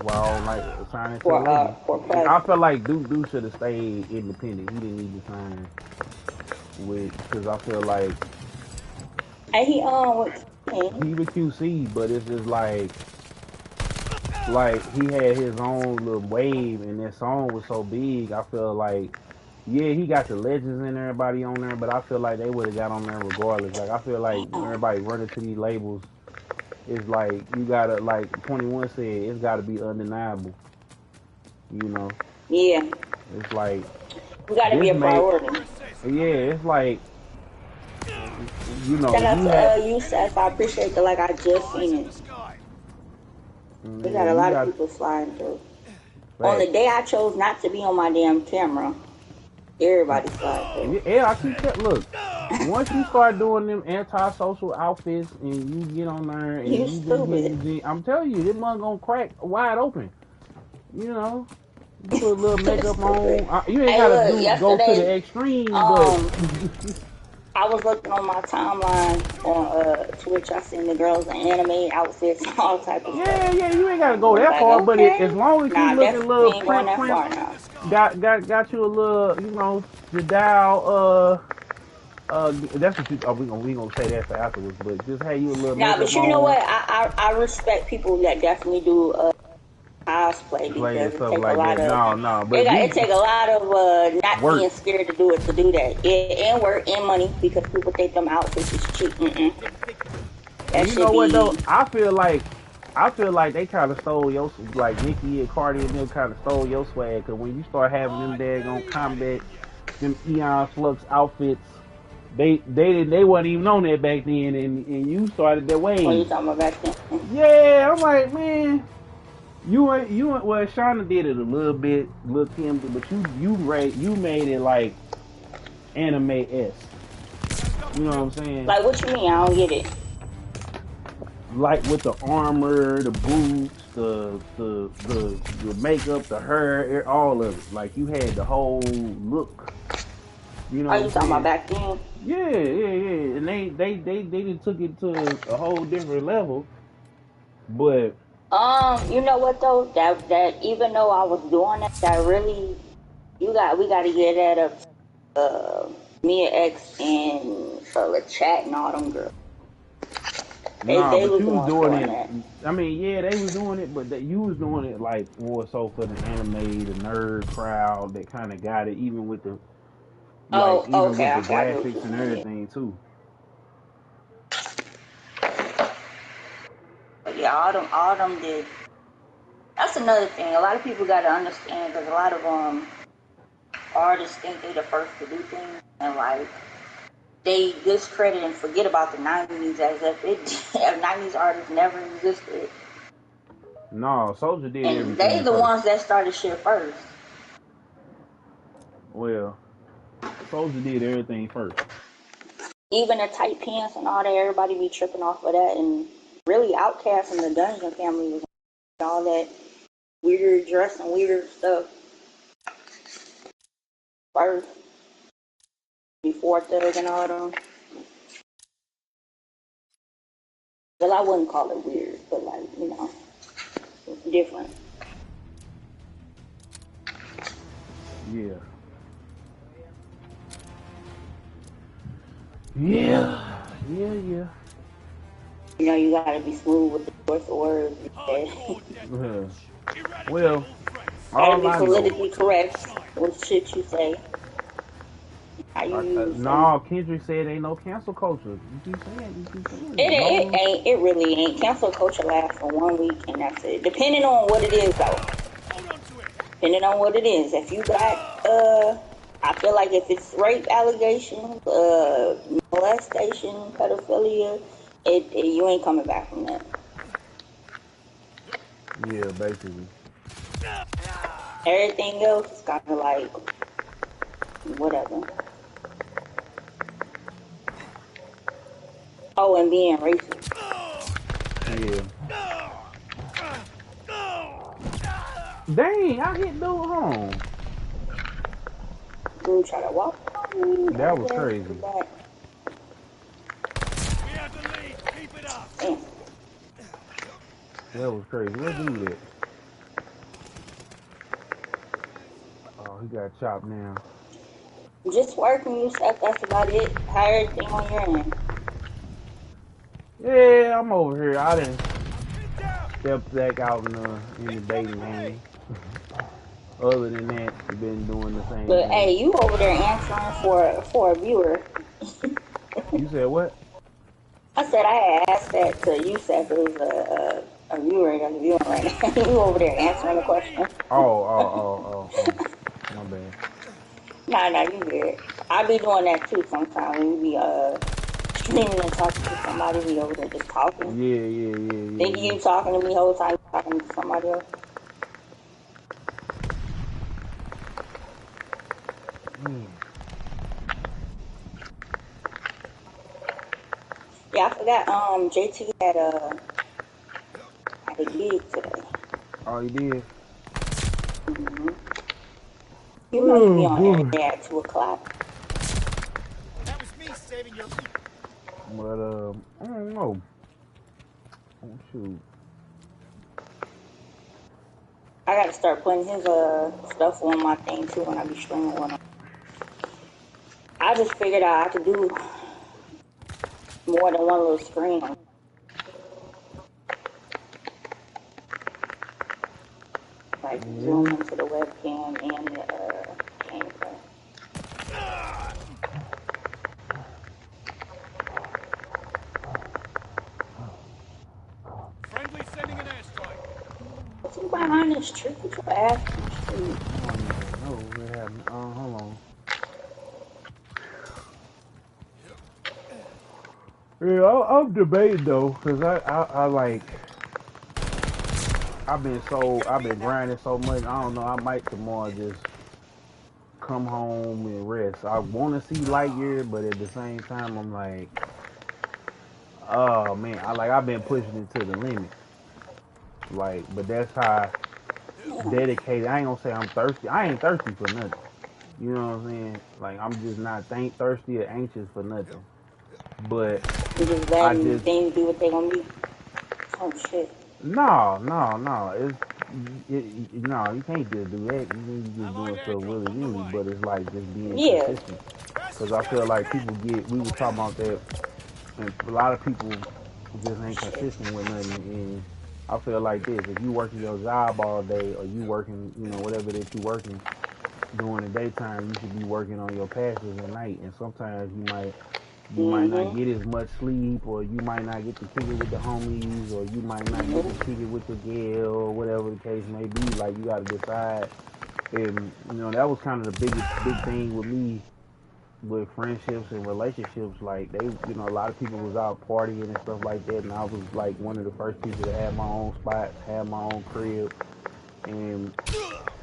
Speaker 1: Well, like signing to the label.
Speaker 3: for press.
Speaker 1: I felt like Duke should have stayed independent. He didn't need to sign because I feel like
Speaker 3: And he with King.
Speaker 1: he was QC, but it's just like he had his own little wave, and that song was so big. I feel like yeah, he got the legends and everybody on there, but I feel like they would have got on there regardless. Like I feel like everybody running to these labels is like you gotta like 21 said it's gotta be undeniable. You know,
Speaker 3: Yeah,
Speaker 1: it's like
Speaker 3: we gotta be
Speaker 1: this
Speaker 3: a
Speaker 1: made
Speaker 3: priority.
Speaker 1: yeah, it's like
Speaker 3: Shout out
Speaker 1: you
Speaker 3: to
Speaker 1: had
Speaker 3: you, Seth. I appreciate the like. I just
Speaker 4: Eyes
Speaker 3: seen
Speaker 4: in
Speaker 3: it.
Speaker 4: the sky.
Speaker 3: We
Speaker 1: yeah,
Speaker 3: got a
Speaker 1: you
Speaker 3: lot of
Speaker 1: got
Speaker 3: people sliding through. On the
Speaker 1: facts.
Speaker 3: day I chose not to be on my damn camera, everybody slide through.
Speaker 1: Yeah, I keep that. Look, once you start doing them antisocial outfits and you get on there and
Speaker 3: You
Speaker 1: you just
Speaker 3: stupid.
Speaker 1: hitting the gym, I'm telling you, this mug gonna crack wide open. You know, you put a little makeup
Speaker 3: Stupid.
Speaker 1: on. You ain't
Speaker 3: Hey,
Speaker 1: gotta
Speaker 3: look,
Speaker 1: go to the
Speaker 3: yesterday,
Speaker 1: extreme, but
Speaker 3: um, I was looking on my timeline on Twitch. I seen the girls in anime outfits, all type of stuff.
Speaker 1: yeah, you ain't gotta
Speaker 3: I
Speaker 1: go
Speaker 3: was
Speaker 1: that
Speaker 3: like,
Speaker 1: far. But as
Speaker 3: okay.
Speaker 1: long as you
Speaker 3: Nah,
Speaker 1: looking a
Speaker 3: definitely
Speaker 1: little
Speaker 3: ain't going that
Speaker 1: prim,
Speaker 3: far
Speaker 4: Eyes in
Speaker 3: now.
Speaker 4: the sky.
Speaker 1: got you a little, the dial. That's what you. Oh, we gonna say that for afterwards. But just have you a little
Speaker 3: Nah,
Speaker 1: makeup
Speaker 3: but you know
Speaker 1: on,
Speaker 3: what? I respect people that definitely do cosplay
Speaker 1: play and
Speaker 3: because it
Speaker 1: stuff
Speaker 3: take a
Speaker 1: like
Speaker 3: lot
Speaker 1: that.
Speaker 3: of
Speaker 1: No, but
Speaker 3: it take a lot of not
Speaker 1: work.
Speaker 3: being scared to do that. Yeah, and work and money because people think them outfits is cheap.
Speaker 1: And
Speaker 3: That
Speaker 1: you
Speaker 3: should
Speaker 1: know what though?
Speaker 3: be.
Speaker 1: I feel like they kind of stole your like Nicki and Cardi and them kind of stole your swag because when you start having them daggone combat, them Eon Flux outfits, they wasn't even on that back then, and you started that
Speaker 3: What you
Speaker 1: wave.
Speaker 3: talking about back then?
Speaker 1: Yeah, I'm like, man, you ain't. Well, Shauna did it a little bit, little Kim, but you made it like anime esque. You know what I'm saying?
Speaker 3: Like, what you mean? I don't get it.
Speaker 1: Like with the armor, the boots, the makeup, the hair, all of it. Like you had the whole look. You know
Speaker 3: Are
Speaker 1: what
Speaker 3: you
Speaker 1: I'm
Speaker 3: talking about
Speaker 1: saying?
Speaker 3: back then?
Speaker 1: Yeah. And they just took it to a whole different level. But
Speaker 3: You know what though? That even though I was doing that really, we got to get that up. Me and X and the chat and all them girls.
Speaker 1: Nah,
Speaker 3: They
Speaker 1: but
Speaker 3: was
Speaker 1: you
Speaker 3: the
Speaker 1: was
Speaker 3: ones
Speaker 1: doing
Speaker 3: doing
Speaker 1: it.
Speaker 3: that.
Speaker 1: I mean, yeah, they was doing it, but you was doing it like more so for the anime, the nerd crowd that kind of got it, even with the like,
Speaker 3: Oh,
Speaker 1: even
Speaker 3: okay,
Speaker 1: with the
Speaker 3: okay, I get what you're
Speaker 1: graphics and
Speaker 3: saying.
Speaker 1: everything too.
Speaker 3: But yeah, all them did. That's another thing. A lot of people got to understand because a lot of artists think they the first to do things, and like they discredit and forget about the '90s as if '90s artists never existed,
Speaker 1: No, Soldier did
Speaker 3: and they
Speaker 1: everything
Speaker 3: the
Speaker 1: first.
Speaker 3: ones that started shit first.
Speaker 1: Well, Soldier did everything first.
Speaker 3: Even the tight pants and all that, everybody be tripping off of that, and really Outkast and the Dungeon Family was all that weird dress and weird stuff first before Thug and all them. Well, I wouldn't call it weird, but like, it's different.
Speaker 1: Yeah. Yeah. Yeah.
Speaker 3: You gotta be smooth with the choice of words.
Speaker 4: Hardcore death
Speaker 1: Yeah.
Speaker 4: match. Eradicate
Speaker 1: Well,
Speaker 4: all threats.
Speaker 3: Gotta
Speaker 1: all
Speaker 3: be
Speaker 1: I know,
Speaker 3: politically correct with shit you say. How you use and
Speaker 1: no, Kendrick said ain't no cancel culture. You keep saying
Speaker 3: it
Speaker 1: it.
Speaker 3: it
Speaker 1: No.
Speaker 3: ain't it really ain't. Cancel culture lasts for 1 week and that's it. Depending on what it is though.
Speaker 4: Hold on to it.
Speaker 3: Depending on what it is. If you got I feel like if it's rape allegations, molestation, pedophilia, you ain't coming back from that.
Speaker 1: Yeah, basically.
Speaker 3: Everything else is kind of like whatever. Oh, and being racist.
Speaker 1: Yeah. Dang, I hit dude home.
Speaker 3: Dude try to walk on me,
Speaker 1: That
Speaker 3: I
Speaker 1: was
Speaker 3: guess.
Speaker 1: crazy.
Speaker 3: But,
Speaker 4: We have the lead. Keep it up.
Speaker 3: damn.
Speaker 1: That was crazy. What dude that? Oh, he got chopped now.
Speaker 3: Just working you stuff, that's about it. How everything on your end.
Speaker 1: Yeah, I'm over here. I didn't
Speaker 4: Get down.
Speaker 1: step back out in the
Speaker 4: Incoming
Speaker 1: dating
Speaker 4: grenade.
Speaker 1: game. Other than that, been doing the same
Speaker 3: But
Speaker 1: thing.
Speaker 3: hey, you over there answering for a viewer.
Speaker 1: You said what?
Speaker 3: I said I had asked that to you said there was a viewer that's viewing right now. You over there answering the question.
Speaker 1: Oh. My bad.
Speaker 3: Nah, you good. I be doing that too sometimes. We be streaming and talking to somebody, we over there just talking. Thinking
Speaker 1: Yeah.
Speaker 3: you talking to me whole time talking to somebody else.
Speaker 1: Man.
Speaker 3: Yeah, I forgot. JT had a gig today.
Speaker 1: Oh, you did?
Speaker 3: Mm-hmm. You know you be
Speaker 1: Oh
Speaker 3: on every
Speaker 1: boy.
Speaker 3: day at 2 o'clock.
Speaker 4: That was me saving your.
Speaker 1: But I don't know. Oh shoot.
Speaker 3: I gotta start putting his stuff on my thing too when I be streaming with him. I just figured out I could do more than one little screen. Like zoom
Speaker 1: Yeah.
Speaker 3: into the webcam and the camera.
Speaker 4: Friendly sending an airstrike.
Speaker 3: What's behind this tree? Get your ass in the street.
Speaker 1: I don't even know what happened. Hold on. Yeah, I'm debating though, cause I like I've been grinding so much. I don't know. I might tomorrow just come home and rest. I want to see Lightyear, but at the same time, I'm like, oh man, I've been pushing it to the limit. Like, but that's how dedicated. I ain't gonna say I'm thirsty. I ain't thirsty for nothing. You know what I'm saying? Like, I'm just not thirsty or anxious for nothing. But
Speaker 3: You just
Speaker 1: I
Speaker 3: letting
Speaker 1: just
Speaker 3: things be what they gonna be. Oh shit.
Speaker 1: no. No, you can't just do that. You just
Speaker 4: Allied
Speaker 1: doing stuff
Speaker 4: airdrop
Speaker 1: willy
Speaker 4: on the
Speaker 1: nilly.
Speaker 4: way.
Speaker 1: But it's like just being
Speaker 3: Yeah.
Speaker 1: consistent.
Speaker 4: Gas
Speaker 1: Because
Speaker 4: is
Speaker 1: I feel
Speaker 4: closing
Speaker 1: like
Speaker 4: in.
Speaker 1: we was talking about that, and a lot of people just ain't consistent with nothing. And I feel like this: if you working your job all day, or you working, whatever that you working during the daytime, you should be working on your passions at night. And sometimes you might not get as much sleep, or you might not get to kick it with the homies, or you might not get to kick it with your girl, or whatever the case may be. Like, you got to decide. And that was kind of the big thing with me with friendships and relationships. Like, a lot of people was out partying and stuff like that, and I was like one of the first people to have my own spots, have my own crib, and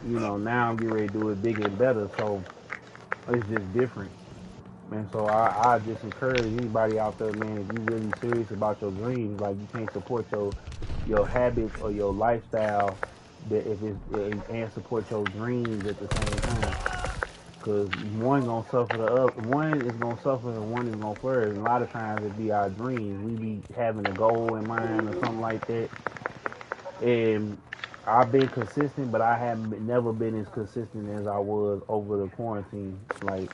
Speaker 1: now I'm getting ready to do it bigger and better. So it's just different. And so I just encourage anybody out there, man, if you really serious about your dreams, like, you can't support your habits or your lifestyle that if it's and support your dreams at the same time. Cause one is gonna suffer and one is gonna flourish. And a lot of times it be our dreams. We be having a goal in mind or something like that. And I've been consistent, but I haven't never been as consistent as I was over the quarantine. Like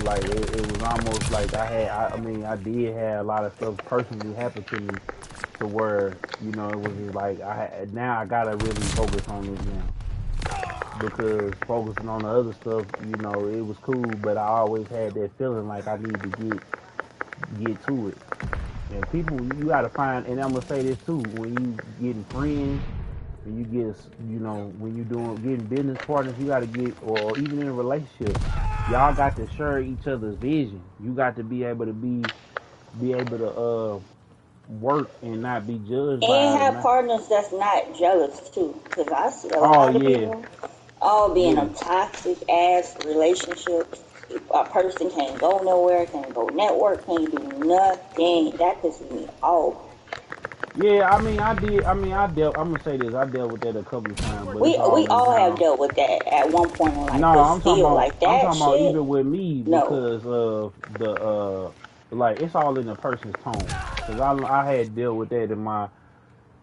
Speaker 1: it was almost like I did have a lot of stuff personally happen to me to where, it was just like now I gotta really focus on this now. Because focusing on the other stuff, it was cool, but I always had that feeling like I need to get to it. And people, you gotta find, and I'm gonna say this too, when you getting friends, when you get, when you getting business partners, you gotta get, or even in a relationship, y'all got to share each other's vision. You got to be able to work and not be judged by
Speaker 3: And
Speaker 1: it.
Speaker 3: have partners that's not jealous too, because I see a
Speaker 1: Oh
Speaker 3: lot of
Speaker 1: yeah,
Speaker 3: people all being
Speaker 1: yeah.
Speaker 3: in toxic ass relationships. A person can't go nowhere, can't go network, can't do nothing. That pisses me off.
Speaker 1: Yeah, I mean, I did. I mean, I dealt. I'm gonna say this. I dealt with that a couple of times, but it's
Speaker 3: We
Speaker 1: all in
Speaker 3: all have
Speaker 1: how.
Speaker 3: dealt with that at one point in life,
Speaker 1: No,
Speaker 3: but still, like
Speaker 1: I'm
Speaker 3: that
Speaker 1: talking about
Speaker 3: shit.
Speaker 1: even with me
Speaker 3: No,
Speaker 1: because of the like it's all in the person's tone. Cause I had dealt with that in my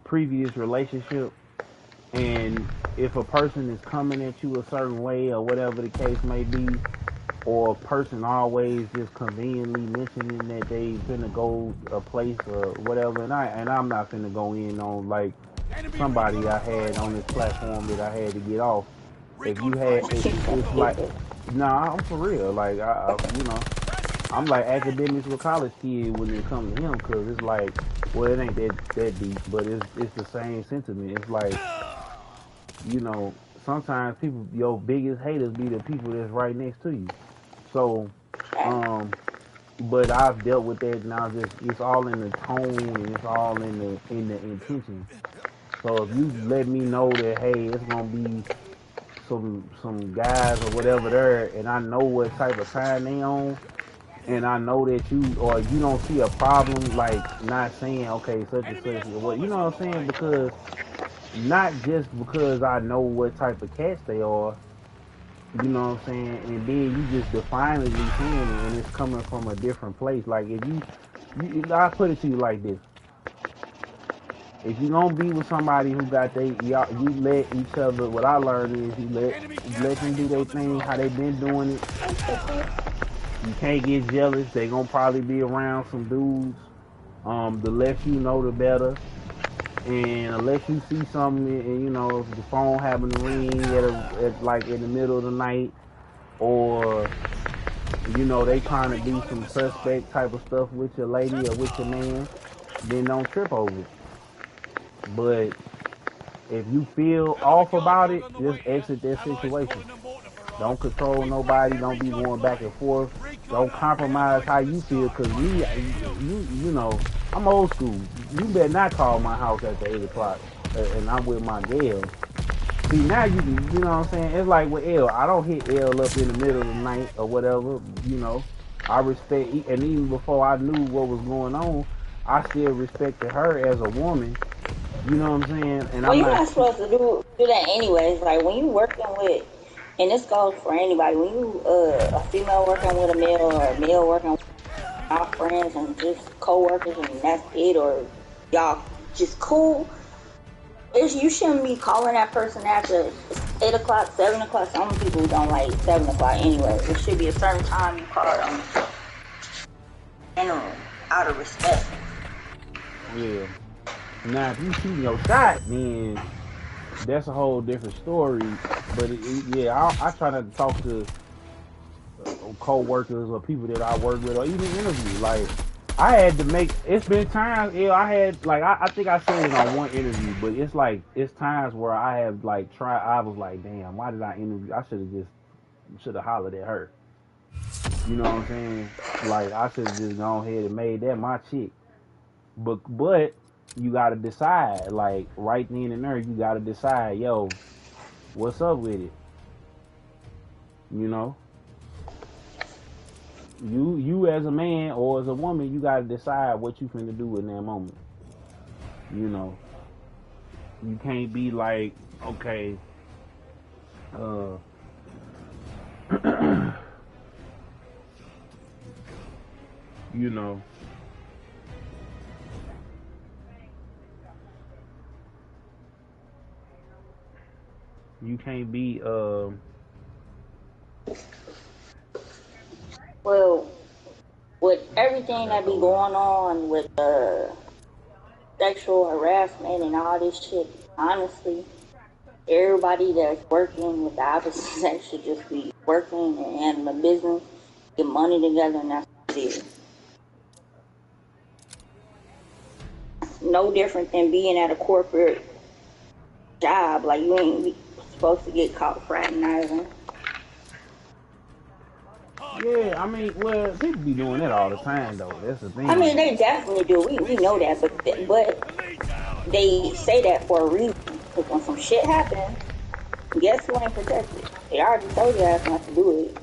Speaker 1: previous relationship, and if a person is coming at you a certain way or whatever the case may be, or a person always just conveniently mentioning that they finna go a place or whatever, and I'm not finna go in on like
Speaker 4: Enemy
Speaker 1: somebody
Speaker 4: recon
Speaker 1: I had on
Speaker 4: confirmed.
Speaker 1: this platform that I had to get off. If you
Speaker 4: Recon
Speaker 1: had,
Speaker 4: flight
Speaker 1: if
Speaker 3: she's
Speaker 4: mission
Speaker 3: so
Speaker 1: it's
Speaker 4: confirmed.
Speaker 1: like,
Speaker 3: stupid.
Speaker 1: nah, I'm for real. Like I'm like academics with college kids when it comes to him, because it's like, well, it ain't that deep, but it's the same sentiment. It's like, sometimes people, your biggest haters be the people that's right next to you. So, um, but I've dealt with that now. Just it's all in the tone and it's all in the intention. So if you let me know that, hey, it's gonna be some guys or whatever there, and I know what type of time they on, and I know that you don't see a problem, like not saying, okay, such and
Speaker 4: Enemy
Speaker 1: such or what, you
Speaker 4: S4 is
Speaker 1: know
Speaker 4: on
Speaker 1: what
Speaker 4: the
Speaker 1: I'm saying?
Speaker 4: way.
Speaker 1: Because not just because I know what type of cats they are, you know what I'm saying, and then you just defiantly saying it, and it's coming from a different place. Like if I put it to you like this: if you gonna be with somebody who got you let each other. What I learned is you
Speaker 4: Enemy care
Speaker 1: let them do
Speaker 4: package
Speaker 1: their
Speaker 4: on the
Speaker 1: thing, how
Speaker 4: drone.
Speaker 1: they been doing it. You can't get jealous. They gonna probably be around some dudes. The less you know, the better. And unless you see something, and if the phone having to ring at like in the middle of the night, or they trying to do
Speaker 4: Recon in
Speaker 1: some
Speaker 4: the sky.
Speaker 1: suspect type of stuff with your lady or with your man, then don't trip over it. But if you feel
Speaker 4: Enemy
Speaker 1: off
Speaker 4: guard
Speaker 1: about
Speaker 4: dog
Speaker 1: it,
Speaker 4: on the
Speaker 1: just
Speaker 4: way here.
Speaker 1: exit that
Speaker 4: Allies
Speaker 1: situation.
Speaker 4: calling a mortar barrage.
Speaker 1: Don't control
Speaker 4: We flank
Speaker 1: nobody.
Speaker 4: their
Speaker 1: Don't be
Speaker 4: recon
Speaker 1: going back
Speaker 4: flight.
Speaker 1: and forth.
Speaker 4: Recon
Speaker 1: Don't
Speaker 4: up. We have
Speaker 1: compromise
Speaker 4: eyes
Speaker 1: how
Speaker 4: in the
Speaker 1: you feel.
Speaker 4: sky.
Speaker 1: Cause
Speaker 4: Copy
Speaker 1: me,
Speaker 4: that. Move.
Speaker 1: I'm old school. You better not call my house after 8 o'clock, and I'm with my gal. See, now you can, you know what I'm saying? It's like with L. I don't hit L up in the middle of the night or whatever. I respect, and even before I knew what was going on, I still respected her as a woman. You know what I'm saying? And
Speaker 3: Well,
Speaker 1: I'm
Speaker 3: you're
Speaker 1: not.
Speaker 3: not supposed to do that anyways. Like when you working with, and this goes for anybody. When you a female working with a male, or a male working with our friends and just co-workers, and that's it, or y'all just cool. You shouldn't be calling that person after 8 o'clock, 7 o'clock. Some people don't like 7 o'clock anyway. It should be a certain time you call them. General, out of respect.
Speaker 1: Yeah. Now, if you shooting your shot, then that's a whole different story. But yeah, I try not to talk to co-workers or people that I work with or even interview. Like, I had to make. It's been times. Yeah, I had like I think I said it on one interview, but it's like it's times where I have like tried. I was like, damn, why did I interview? I should have hollered at her. You know what I'm saying? Like I should have just gone ahead and made that my chick. But you gotta decide. Like right then and there, you gotta decide. Yo, what's up with it? You know. You as a man or as a woman, you gotta decide what you finna do in that moment. You know, you can't be like, okay, uh, you know, you can't be,
Speaker 3: Well, with everything that be going on with sexual harassment and all this shit, honestly, everybody that's working with the opposite sex should just be working and handling business, get money together, and that's it. No different than being at a corporate job. Like, you ain't supposed to get caught fraternizing.
Speaker 1: yeah. I mean, well, people be doing that all the time, though. That's the
Speaker 3: I mean,
Speaker 1: thing.
Speaker 3: they definitely do. We know that, but they say that for a reason. Because when some shit happens, guess who ain't protected? They already told you that's not to do it.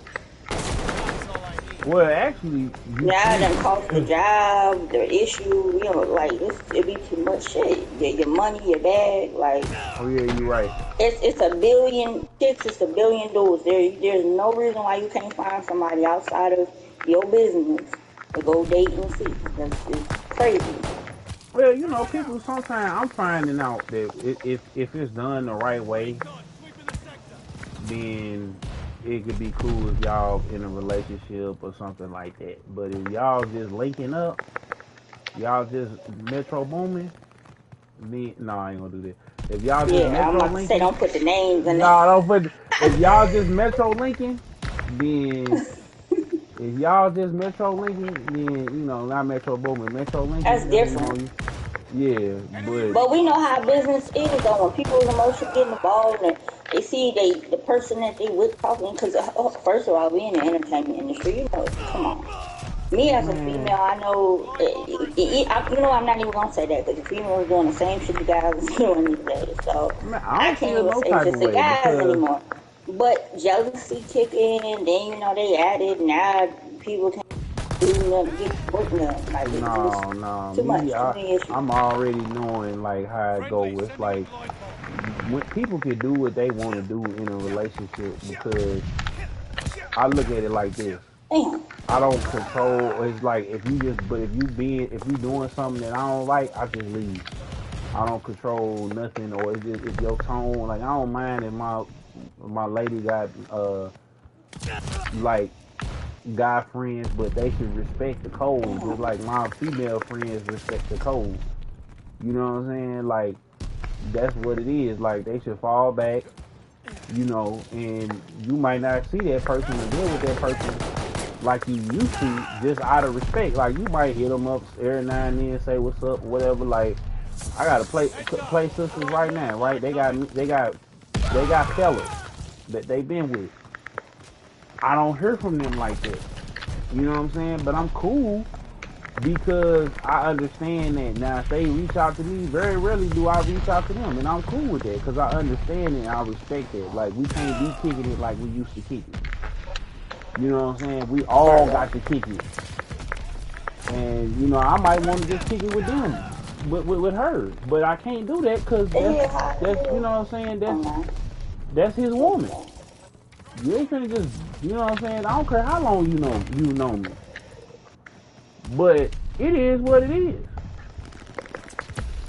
Speaker 1: Well, actually,
Speaker 3: Now that cost the job, the issue, you know, like it be too much shit. Your money, your bag, like.
Speaker 1: Oh yeah, you're right.
Speaker 3: It's a billion chicks. It's a billion dudes. There's no reason why you can't find somebody outside of your business to go date and see. It's crazy.
Speaker 1: Well, you know, people sometimes I'm finding out that if it's done the right way, then it could be cool if y'all in a relationship or something like that. But if y'all just linking up, y'all just metro booming, then no, I ain't gonna do that. If y'all just
Speaker 3: Yeah, I'm
Speaker 1: metro
Speaker 3: about to say
Speaker 1: linking,
Speaker 3: don't put the names in
Speaker 1: no,
Speaker 3: it.
Speaker 1: don't put. If y'all just metro linking, then if y'all just metro linking, then you know not metro booming, metro
Speaker 3: That's
Speaker 1: linking, then you know
Speaker 3: different.
Speaker 1: yeah, but
Speaker 3: But we know how business is though. When people's emotions get involved and they see the person that they with talking, because first of all, we in the entertainment industry. You know, come on. Me as a
Speaker 1: man,
Speaker 3: female, I know, you know, I'm not even gonna say that because the females doing the same shit the guys is doing these days. So
Speaker 1: man, I
Speaker 3: I
Speaker 1: don't
Speaker 3: can't
Speaker 1: feel
Speaker 3: even
Speaker 1: no
Speaker 3: say it's
Speaker 1: type of
Speaker 3: just the
Speaker 1: way
Speaker 3: guys
Speaker 1: because
Speaker 3: anymore. But jealousy kick in, then you know they added now people can't do nothing, get book nothing. Like it's just
Speaker 1: no,
Speaker 3: too
Speaker 1: me,
Speaker 3: much, too many issues.
Speaker 1: I'm already knowing like how it go. It's like when people can do what they want to do in a relationship because I look at it like this.
Speaker 3: Damn.
Speaker 1: I don't control. It's like if you doing something that I don't like, I just leave. I don't control nothing, or it's just if your tone. Like I don't mind if my lady got like guy friends, but they should respect the code, just like my female friends respect the code. You know what I'm saying? Like that's what it is. Like they should fall back, you know, and you might not see that person or deal with that person like you used to, just out of respect. Like you might hit them up every now and then, say what's up, whatever. Like I gotta play sisters right now, right? They got fellas that they been with. I don't hear from them like that. You know what I'm saying? But I'm cool because I understand that now. If they reach out to me, very rarely do I reach out to them, and I'm cool with that because I understand it and I respect it. Like we can't be kicking it like we used to kick it. You know what I'm saying? We all got to kick it. And you know, I might want to just kick it with them, with her, but I can't do that because that's you know what I'm saying. That's his woman. You ain't finna just you know what I'm saying. I don't care how long you know me, but it is what it is.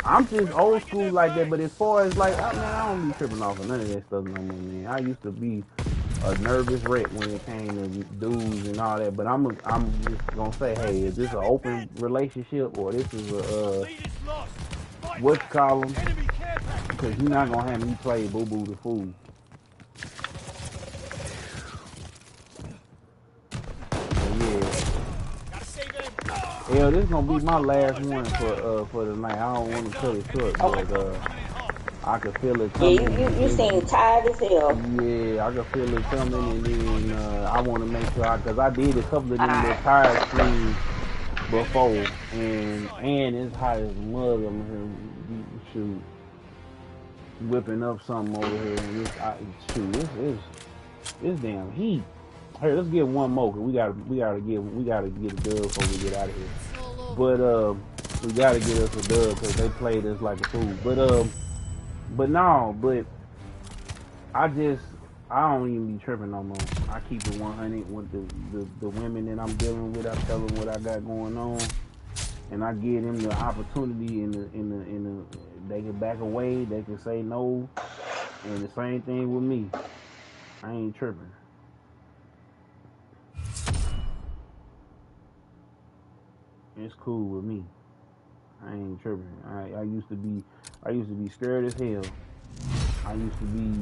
Speaker 1: I'm just old school like that. But as far as like, man, I don't be tripping off of none of that stuff no more, man. I used to be a nervous wreck when it came to dudes and all that. But I'm just gonna say, hey, is this an open relationship or this is a
Speaker 4: Lead is lost. Fight
Speaker 1: what you
Speaker 4: back.
Speaker 1: call them?
Speaker 4: Enemy care package.
Speaker 1: Because you're not gonna have me play Boo Boo the Fool.
Speaker 4: Gotta save him.
Speaker 1: Yeah, this is gonna be my last one for the night. I don't want to cut it short, but I can feel it
Speaker 3: Yeah,
Speaker 1: coming.
Speaker 3: you seem tired as hell.
Speaker 1: Yeah, I can feel it coming, and then I want to make sure because I did a couple of them little tire screens before, and it's hot as mud. I'm here, shoot, whipping up something over here, and it's damn heat. Hey, let's get one more, cause we gotta get a dub before we get out of here. But we gotta get us a dub, cause they played us like a fool. But I don't even be tripping no more. I keep it 100 with the women that I'm dealing with. I tell them what I got going on, and I give them the opportunity in the they can back away, they can say no, and the same thing with me. I ain't tripping. It's cool with me. I ain't tripping. I used to be scared as hell. I used to be,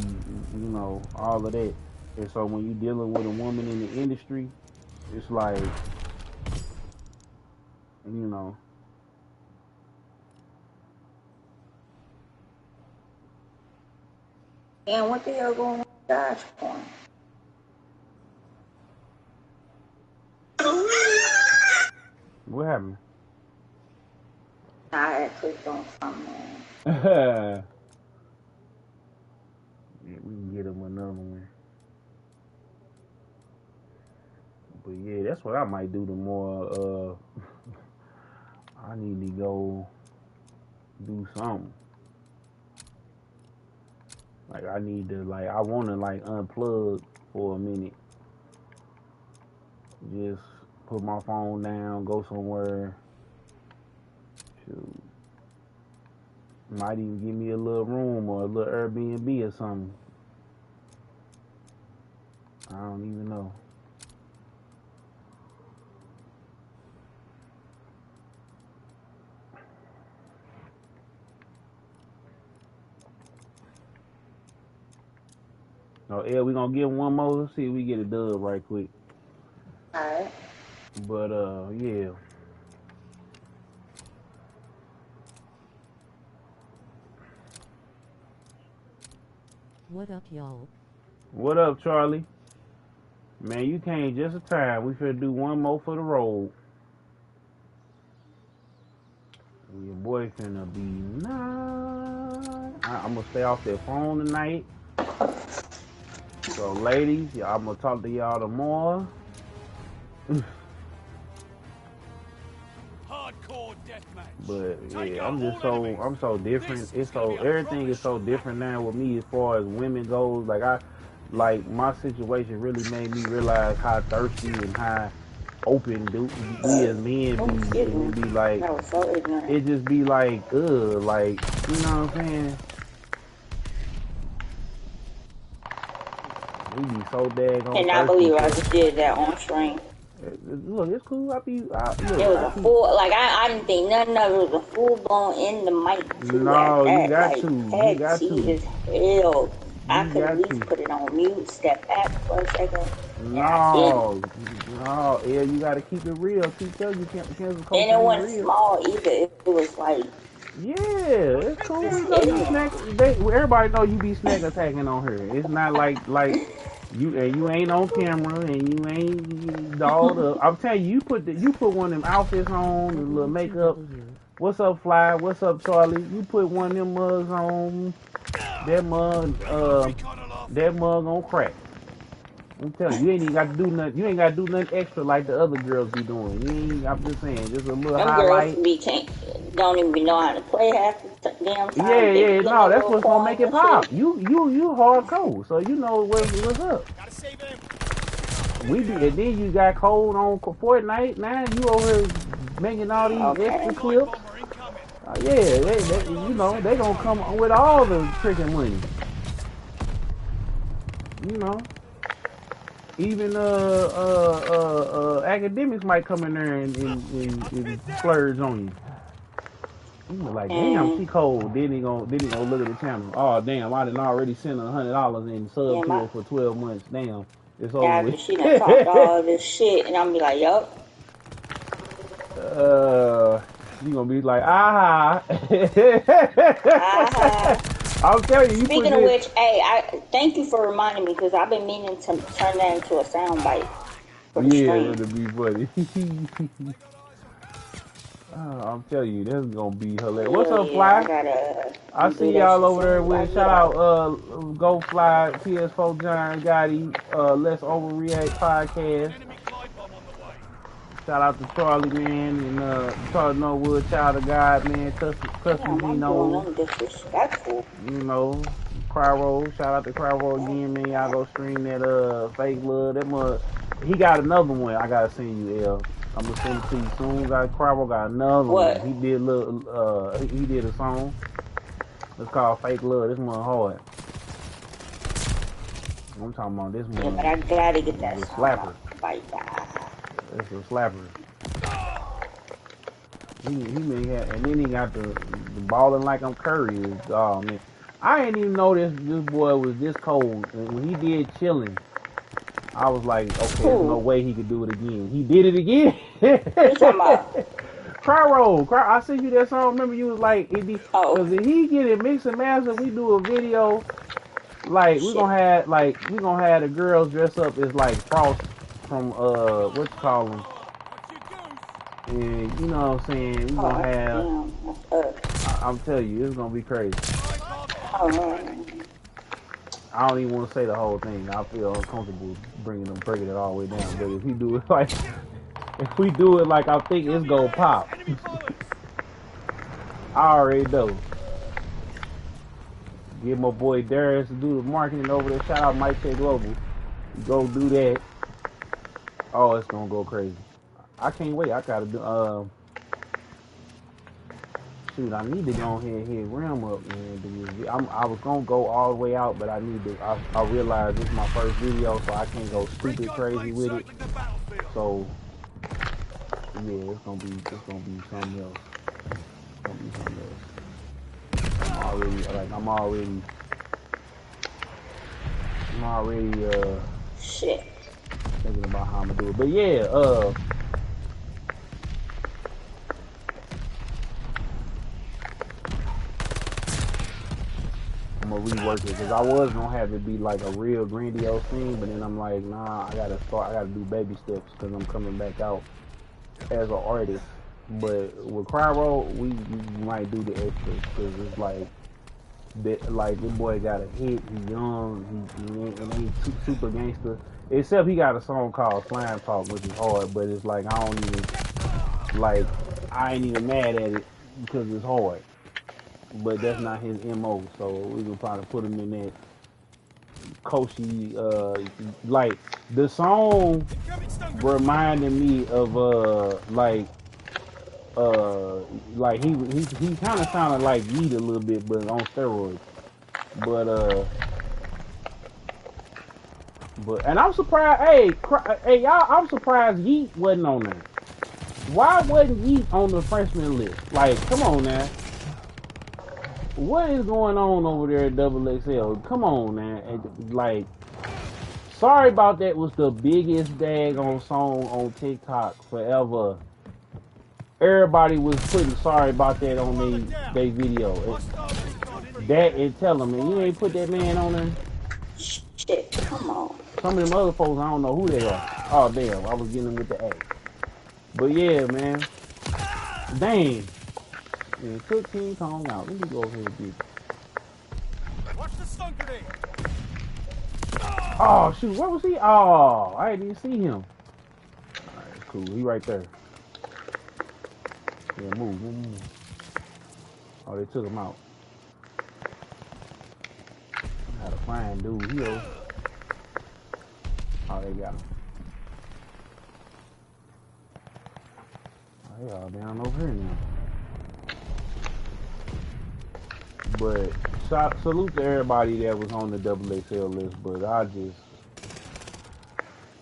Speaker 1: all of that. And so when you dealing with a woman in the industry, it's like,
Speaker 3: And what the hell going on with Dodge Point?
Speaker 1: What happened?
Speaker 3: I had clicked on something.
Speaker 1: Yeah, we can get him another one. But yeah, that's what I might do tomorrow. I need to go do something. Like I want to unplug for a minute. Just put my phone down, go somewhere. Shoot. Might even give me a little room or a little Airbnb or something. I don't even know. Oh, yeah, we gonna give one more. Let's see if we get a dub right quick.
Speaker 3: Alright.
Speaker 1: But yeah.
Speaker 2: What up, y'all?
Speaker 1: What up, Charlie? Man, you came just in time. We finna do one more for the road. Your boy finna be nice. I'm gonna stay off that phone tonight. So, ladies, I'm gonna talk to y'all tomorrow.
Speaker 4: Hardcore deathmatch.
Speaker 1: But yeah, I'm so different. Everything is so different now with me as far as women goes. Like my situation really made me realize how thirsty and how open we as men be, and it be like, it just be like, like, you know what I'm saying? We be so daggone.
Speaker 3: And I believe I just did that on stream.
Speaker 1: Look, it's cool. It was
Speaker 3: a full, I didn't think nothing of it. Was a full blown in the mic.
Speaker 1: No, you got to.
Speaker 3: You got to. As hell. I could at least put it on mute, step back for a second.
Speaker 1: No, yeah, you got to keep it real. Keep telling you can't. And
Speaker 3: it wasn't small either. It was like.
Speaker 1: Yeah, it's cool. Everybody know you be snack attacking on her. It's not like you ain't on camera and you ain't dolled up. I'm telling you, you put one of them outfits on, the little makeup. What's up, Fly? What's up, Charlie? You put one of them mugs on. That mug gonna crack. I'm telling you, you ain't even got to do nothing. You ain't got to do nothing extra like the other girls be doing. I'm just saying, just a little highlight.
Speaker 3: Don't even know how to play half the damn time.
Speaker 1: Yeah, no, that's what's gonna make it pop. You hardcore, so you know what's up.
Speaker 4: Gotta save him.
Speaker 1: And then you got cold on Fortnite. Now you over here making all these extra clips. Yeah, they gonna come with all the freaking money. Even academics might come in there and splurge on you. You be like, damn, she
Speaker 3: And
Speaker 1: cold. Then he gonna look at the channel. Oh damn, I done already sent $100 in
Speaker 3: yeah,
Speaker 1: sub to her for 12 months. Damn, it's over
Speaker 3: after
Speaker 1: with.
Speaker 3: she done talked all this shit, and I'm be like, yup.
Speaker 1: uh, she gonna be like, aha.
Speaker 3: Uh-huh.
Speaker 1: I'll tell you, you put
Speaker 3: Speaking of
Speaker 1: this.
Speaker 3: which, hey, I thank you for reminding me because I've been meaning to turn that into a sound bite for the
Speaker 1: Yeah,
Speaker 3: stream.
Speaker 1: it'll be funny. I'm telling you, this is gonna be hilarious. What's
Speaker 3: Hell
Speaker 1: up,
Speaker 3: yeah, I
Speaker 1: Fly?
Speaker 3: gotta
Speaker 1: I
Speaker 3: do
Speaker 1: see
Speaker 3: that
Speaker 1: y'all
Speaker 3: shit
Speaker 1: over there
Speaker 3: soon as I
Speaker 1: with it.
Speaker 3: get
Speaker 1: Shout
Speaker 3: off.
Speaker 1: out, Go Fly, PS4 John Gotti, Let's Overreact Podcast.
Speaker 4: Enemy glide bomb on the way.
Speaker 1: Shout out to Charlie, man, and Charlie Norwood, Child of God, man, Custom
Speaker 3: Damn, I'm doing
Speaker 1: Genos,
Speaker 3: them disrespectful.
Speaker 1: you know, Cryro. Shout out to Cryro again, man. Y'all go stream that Fake Love. That mud. He got another one. I gotta send you, L. I'm gonna send it to you soon. Cryro got another one.
Speaker 3: What?
Speaker 1: He did he did a song. It's called Fake Love. This one hard. I'm talking about this
Speaker 3: Yeah,
Speaker 1: one.
Speaker 3: but I gotta get that
Speaker 1: It's a
Speaker 3: sound
Speaker 1: slapper.
Speaker 3: bite back.
Speaker 1: It's a slapper. He may have, and then he got the balling like I'm Curry. Oh man, I didn't even know this boy was this cold. And when he did chilling, I was like, okay, there's no
Speaker 3: Who?
Speaker 1: way he could do it again. He did it again.
Speaker 3: Who you talking about?
Speaker 1: Cry. I sent you that song. Remember, you was like,
Speaker 3: Oh,
Speaker 1: because if he get it mixed and mastered, we do a video. Like
Speaker 3: shit.
Speaker 1: we gonna have the girls dress up as like Frost from what you call them. And you know what I'm saying? We gonna
Speaker 3: Oh,
Speaker 1: have.
Speaker 3: damn. That's
Speaker 1: I'm telling you, it's gonna be crazy.
Speaker 3: Oh, man.
Speaker 1: I don't even want to say the whole thing. I feel uncomfortable breaking it all the way down. But if we do it like, I think it's gonna pop. I already know. Get my boy Darius to do the marketing over there. Shout out Mike Tech Global. Go do that. Oh, it's gonna go crazy. I can't wait. I gotta do. Shoot, I need to go ahead and hit Rim up, man. I was gonna go all the way out, but I need to. I realized this is my first video, so I can't go stupid crazy with it. So yeah, it's gonna be something else. It's gonna be something else. I'm already
Speaker 3: Shit.
Speaker 1: thinking about how I'm gonna do it. But yeah, I'm gonna rework it because I was gonna have it be like a real grandiose thing, but then I'm like, nah, I gotta do baby steps because I'm coming back out as an artist. But with Cryro, we might do the extras because it's like that. Like this boy got a hit. He's young. He ain't super gangster. Except he got a song called Slime Talk, which is hard. But it's like I ain't even mad at it because it's hard. But that's not his MO. So we can probably put him in that Koshi. Like the song reminded me of he kind of sounded like Yeet a little bit, but on steroids. But and I'm surprised. Hey, y'all! I'm surprised Yeet wasn't on there. Why wasn't Yeet on the freshman list? Like, come on now. What is going on over there at Double XL? Come on now. Like, Sorry About That was the biggest daggone song on TikTok forever. Everybody was putting Sorry About That on their video. That and Tell Him, man, you ain't put that man on there.
Speaker 3: Shit, come on.
Speaker 1: Some of them other folks, I don't know who they are. Oh, damn, I was getting them with the A. But yeah, man. Dang. Man, took King Kong out. Let me go over here and get it.
Speaker 4: Watch the stun grenade.
Speaker 1: Oh, shoot, where was he? Oh, I didn't even see him. Alright, cool. He right there. Yeah, move. Oh, they took him out. I had to find dude here. Oh, they got him. Oh, they all down over here now. But salute to everybody that was on the XXL list, but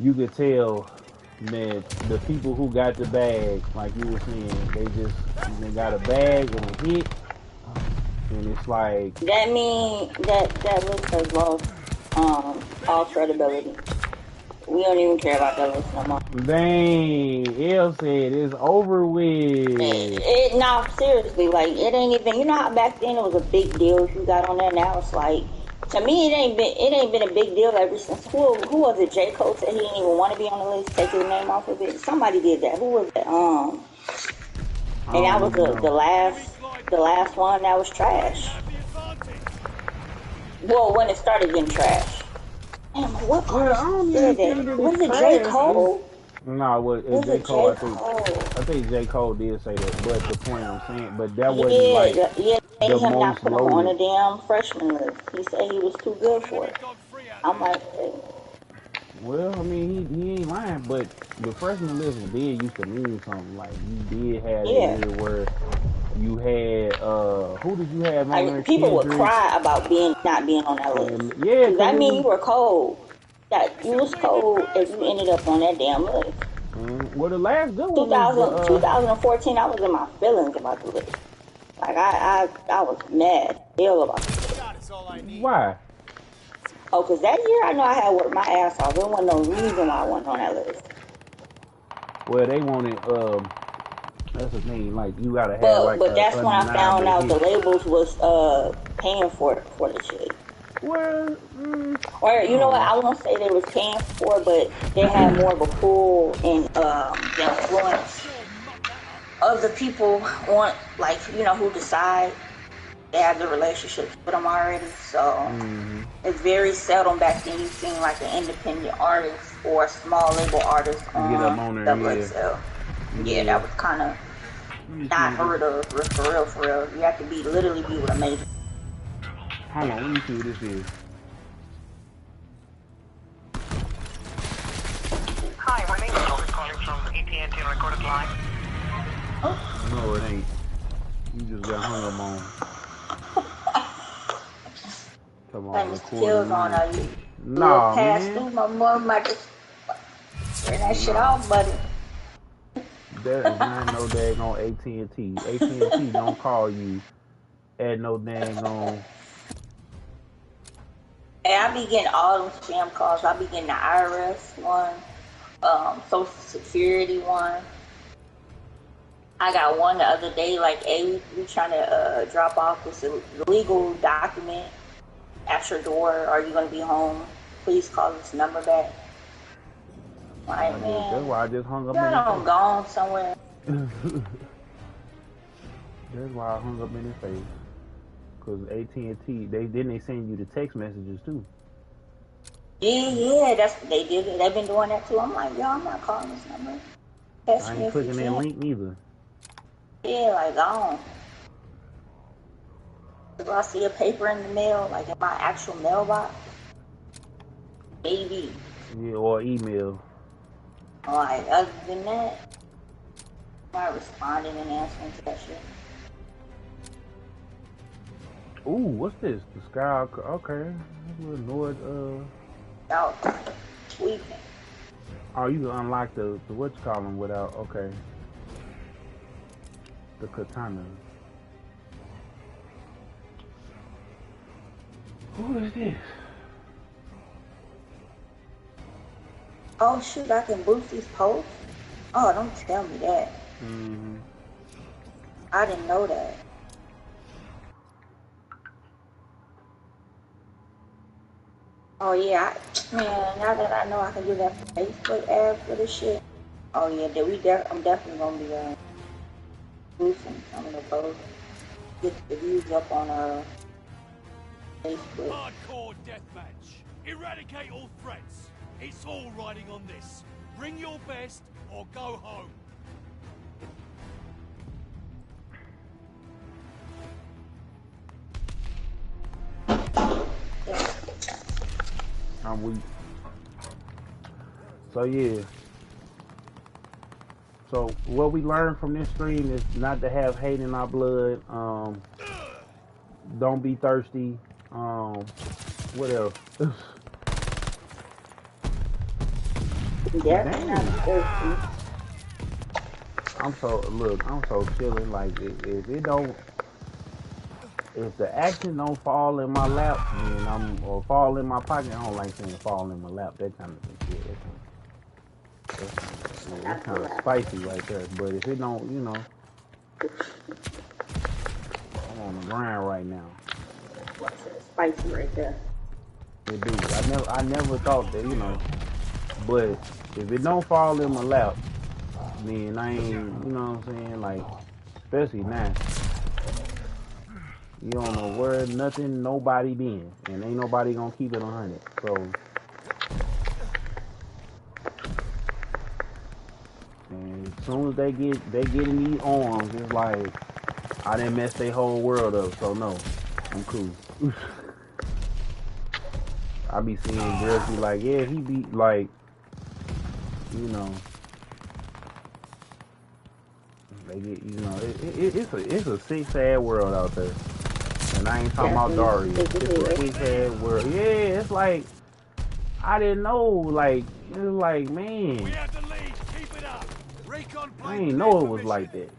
Speaker 1: you could tell that the people who got the bag, like you were saying, they got a bag and a hit, and it's like
Speaker 3: That mean that list has lost all credibility. We don't even care about that list no more.
Speaker 1: dang, L said it's over with.
Speaker 3: No, seriously, like it ain't even. You know how back then it was a big deal if you got on there. Now it's like, to me, it ain't been a big deal ever since. Who was it? J. Cole said he didn't even want to be on the list. Take his name off of it. Somebody did that. Who was it?
Speaker 1: I
Speaker 3: And that
Speaker 1: don't
Speaker 3: was
Speaker 1: even know.
Speaker 3: the last one that was trash. Well, when it started getting trash. Damn, what
Speaker 1: Well, I
Speaker 3: artist
Speaker 1: don't
Speaker 3: said
Speaker 1: even think
Speaker 3: that?
Speaker 1: that
Speaker 3: Was
Speaker 1: it's
Speaker 3: it J.
Speaker 1: trash.
Speaker 3: Cole?
Speaker 1: No,
Speaker 3: Was
Speaker 1: J.
Speaker 3: it
Speaker 1: Cole.
Speaker 3: J. Cole?
Speaker 1: I think J. Cole did say that, but the point I'm saying, but that wasn't like
Speaker 3: Yeah, yeah, made
Speaker 1: the
Speaker 3: him not
Speaker 1: most
Speaker 3: put him on
Speaker 1: loaded.
Speaker 3: the damn freshman list. He said he was too good for
Speaker 4: Enemy
Speaker 3: it.
Speaker 4: dog free out
Speaker 3: I'm
Speaker 4: there.
Speaker 3: like, hey,
Speaker 1: Well, I mean, he ain't lying, but the freshman list did used to mean something. Like you did have that
Speaker 3: yeah.
Speaker 1: year where you had who did you have
Speaker 3: I
Speaker 1: on
Speaker 3: mean,
Speaker 1: there?
Speaker 3: people would
Speaker 1: Kendrick
Speaker 3: cry about not being on that list.
Speaker 1: and yeah,
Speaker 3: Cause
Speaker 1: cause
Speaker 3: that
Speaker 1: it
Speaker 3: mean
Speaker 1: was
Speaker 3: you were cold. That you was cold if you ended up on that damn list.
Speaker 1: well the last good one was the
Speaker 3: 2014, I was in my feelings about the list. Like I was mad ill about the list.
Speaker 4: That is all I need.
Speaker 1: why?
Speaker 3: Oh, cause that year I know I had worked my ass off. There wasn't no reason why I wasn't on that list.
Speaker 1: Well, they wanted that's the thing. Like you gotta have like
Speaker 3: But
Speaker 1: a
Speaker 3: that's when I found
Speaker 1: undeniable
Speaker 3: out the
Speaker 1: hit.
Speaker 3: labels was paying for the shit.
Speaker 1: Well,
Speaker 3: Or
Speaker 1: I
Speaker 3: you know
Speaker 1: don't
Speaker 3: what?
Speaker 1: know.
Speaker 3: I won't say they was paying for, but they had more of a pull and the influence
Speaker 4: Sure, muck that
Speaker 3: of the people on, like, you know, who decide. They have the relationships with them already, so
Speaker 1: Mm-hmm.
Speaker 3: it's very seldom back then you seen like an independent artist or a small label artist
Speaker 1: Get up
Speaker 3: on
Speaker 1: on there,
Speaker 3: Double
Speaker 1: yeah,
Speaker 3: XL. Yeah,
Speaker 1: yeah.
Speaker 3: that was kind of
Speaker 1: Let me see
Speaker 3: not
Speaker 1: what this.
Speaker 3: heard of for real, for real. You have to literally be with a major.
Speaker 1: Hold on, let me see what this is.
Speaker 5: Hi, my name is Robert calling from AT&T Recorded Line.
Speaker 1: No, it ain't. You just got hung up on. Come on,
Speaker 3: Like Mr.
Speaker 1: recorded line.
Speaker 3: Killzone, you little
Speaker 1: Nah,
Speaker 3: pass
Speaker 1: man.
Speaker 3: through my mom, I just turn that shit
Speaker 1: Nah,
Speaker 3: off, buddy.
Speaker 1: that is not no daggone AT&T. AT&T don't call you at no daggone.
Speaker 3: Hey, I be getting all them spam calls. I be getting the IRS one, Social Security one. I got one the other day, like, hey, we trying to drop off this illegal document at your door. Are you going to be home? Please call this number back. Like,
Speaker 1: That's
Speaker 3: man,
Speaker 1: why I just hung up in
Speaker 3: y'all
Speaker 1: his
Speaker 3: don't gone somewhere.
Speaker 1: face. That's why I hung up in his face. Cause AT&T, they send you the text messages too.
Speaker 3: Yeah, that's what they did. They've been doing that too. I'm like, yo, I'm not calling this number. Text
Speaker 1: I
Speaker 3: me
Speaker 1: ain't
Speaker 3: if you
Speaker 1: clicking that
Speaker 3: can.
Speaker 1: link neither.
Speaker 3: Yeah, like, gone. If I see a paper in the mail, like in my actual mailbox, maybe.
Speaker 1: Yeah, or email.
Speaker 3: Like, other than that, I'm not responding and answering to that shit.
Speaker 1: Ooh, what's this? The sky. Okay, little Nord.
Speaker 3: Out tweaking.
Speaker 1: Oh, you can unlock the what you call them without. Okay, the katana. Who is this?
Speaker 3: Oh shoot, I can boost these posts? Oh, don't tell me that.
Speaker 1: Mm-hmm.
Speaker 3: I didn't know that. Oh yeah, man, now that I know I can do that Facebook ad for this shit. Oh yeah, I'm definitely gonna be boosting some of the posts. Get the views up on Facebook.
Speaker 4: hardcore deathmatch. Eradicate all threats. It's all riding on this. Bring your best or go home.
Speaker 3: Yeah.
Speaker 1: I'm weak. So yeah. So what we learned from this stream is not to have hate in our blood. Don't be thirsty. What else?
Speaker 3: Definitely not
Speaker 1: Dang.
Speaker 3: thirsty.
Speaker 1: I'm so chilling. Like if it don't, if the action don't fall in my lap, then or fall in my pocket. I don't like saying fall in my lap. That kind of shit. That's kind of spicy right there. But if it don't, I'm on the grind right now.
Speaker 3: What's it? Spicy right there.
Speaker 1: It do. I never thought that, But if it don't fall in my lap, then I ain't, you know what I'm saying? Like, especially now, you don't know where nothing, nobody been, and ain't nobody gonna keep it 100. So, and as soon as they get in these arms, it's like I didn't mess their whole world up. So no, I'm cool. I be seeing girls be like, yeah, he be like, they get, it's a sick sad world out there, and I ain't talking about Daria. It's a sick sad world. Yeah, it's like I didn't know, like it's like man,
Speaker 4: We have the lead. Keep it up. Recon
Speaker 1: I ain't know it was like that,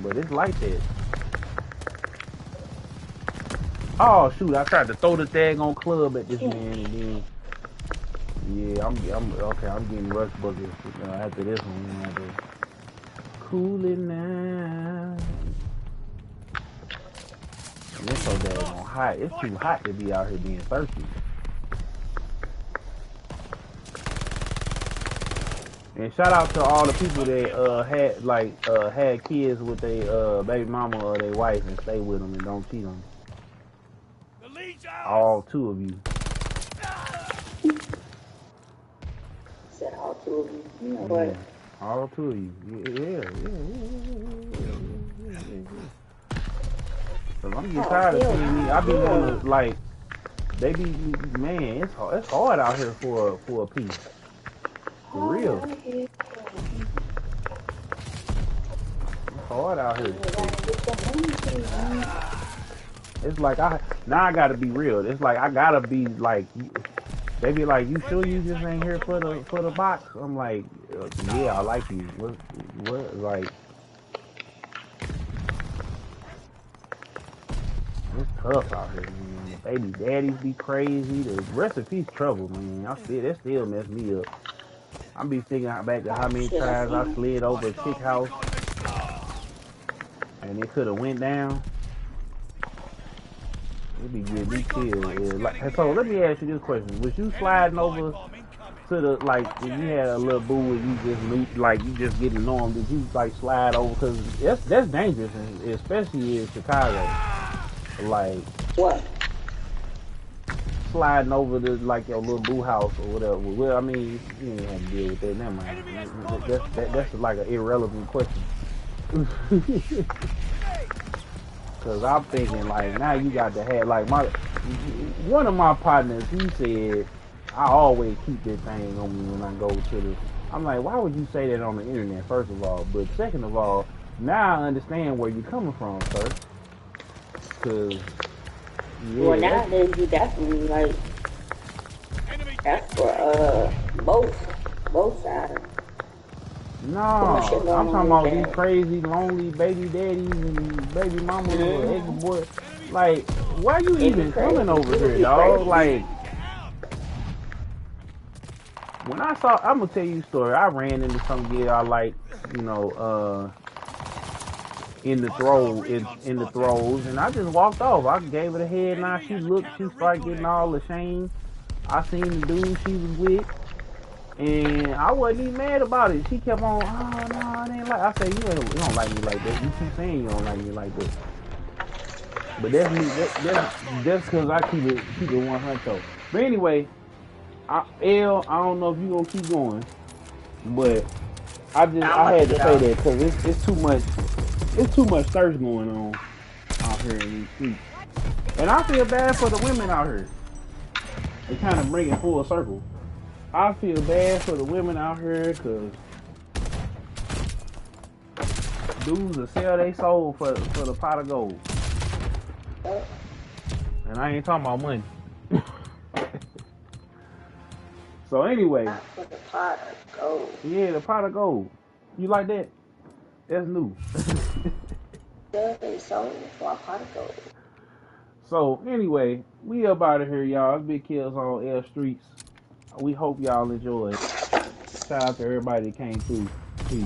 Speaker 1: but it's like that. Oh shoot! I tried to throw the daggone club at this man, and then yeah, I'm okay. I'm getting rush buckets after this one. I have to cool it now. And it's so daggone hot. It's too hot to be out here being thirsty. And shout out to all the people that had kids with their baby mama or their wife and stay with them and don't cheat on them. All two of you.
Speaker 3: Said all two of you. You know what?
Speaker 1: All two of you. Yeah. Cause I'm getting tired of seeing me. I be wanna like, they be man. It's hard out here for a piece. For real. It's hard out here. It's like I gotta be real. It's like I gotta be like, they be like, you sure you just ain't here for the box? I'm like, yeah, I like you. What like? It's tough out here, man. Baby daddies be crazy. The rest of peace trouble, man. That still mess me up. I be thinking back to how many times I slid over a chick house and it could have went down. It'd be good, be chill. Yeah. So let me ask you this question: was you sliding over to the if you had a little boo and you just knew, you just getting to know him? Did you slide over? Because that's dangerous, especially in Chicago. Like
Speaker 3: what?
Speaker 1: Sliding over to your little boo house or whatever. Well, I mean, you ain't have to deal with that. Never mind. That's like an irrelevant question. Cause I'm thinking now you got to have one of my partners. He said I always keep this thing on me when I go to the. I'm like, why would you say that on the internet? First of all, but second of all, now I understand where you're coming from, sir. Cause
Speaker 3: well, nowadays you definitely that's for both sides.
Speaker 1: No, I'm talking about these crazy, lonely baby daddies and baby mamas or ex-boys. Why you even coming over here, dog? When I'm gonna tell you a story. I ran into some girl I like, in the throws, and I just walked off. I gave it a head nod. She started getting all ashamed. I seen the dude she was with. And I wasn't even mad about it. She kept on, oh no, I didn't like. I said, you don't like me like that. You keep saying you don't like me like that. But that's me. That's because I keep it 100. But anyway, I don't know if you gonna keep going, but I had to say that because it's too much. It's too much thirst going on out here in these streets, and I feel bad for the women out here. They kind of bring it full circle. I feel bad for the women out here because dudes will sell their soul for the pot of gold. And I ain't talking about money. So anyway,
Speaker 3: For the pot of gold.
Speaker 1: yeah, the pot of gold. You like that? That's new.
Speaker 3: They sold for a pot of gold.
Speaker 1: So anyway, we up out of here, y'all. It's Big Kills on L Streets. We hope y'all enjoyed. Shout out to everybody that came through. Peace.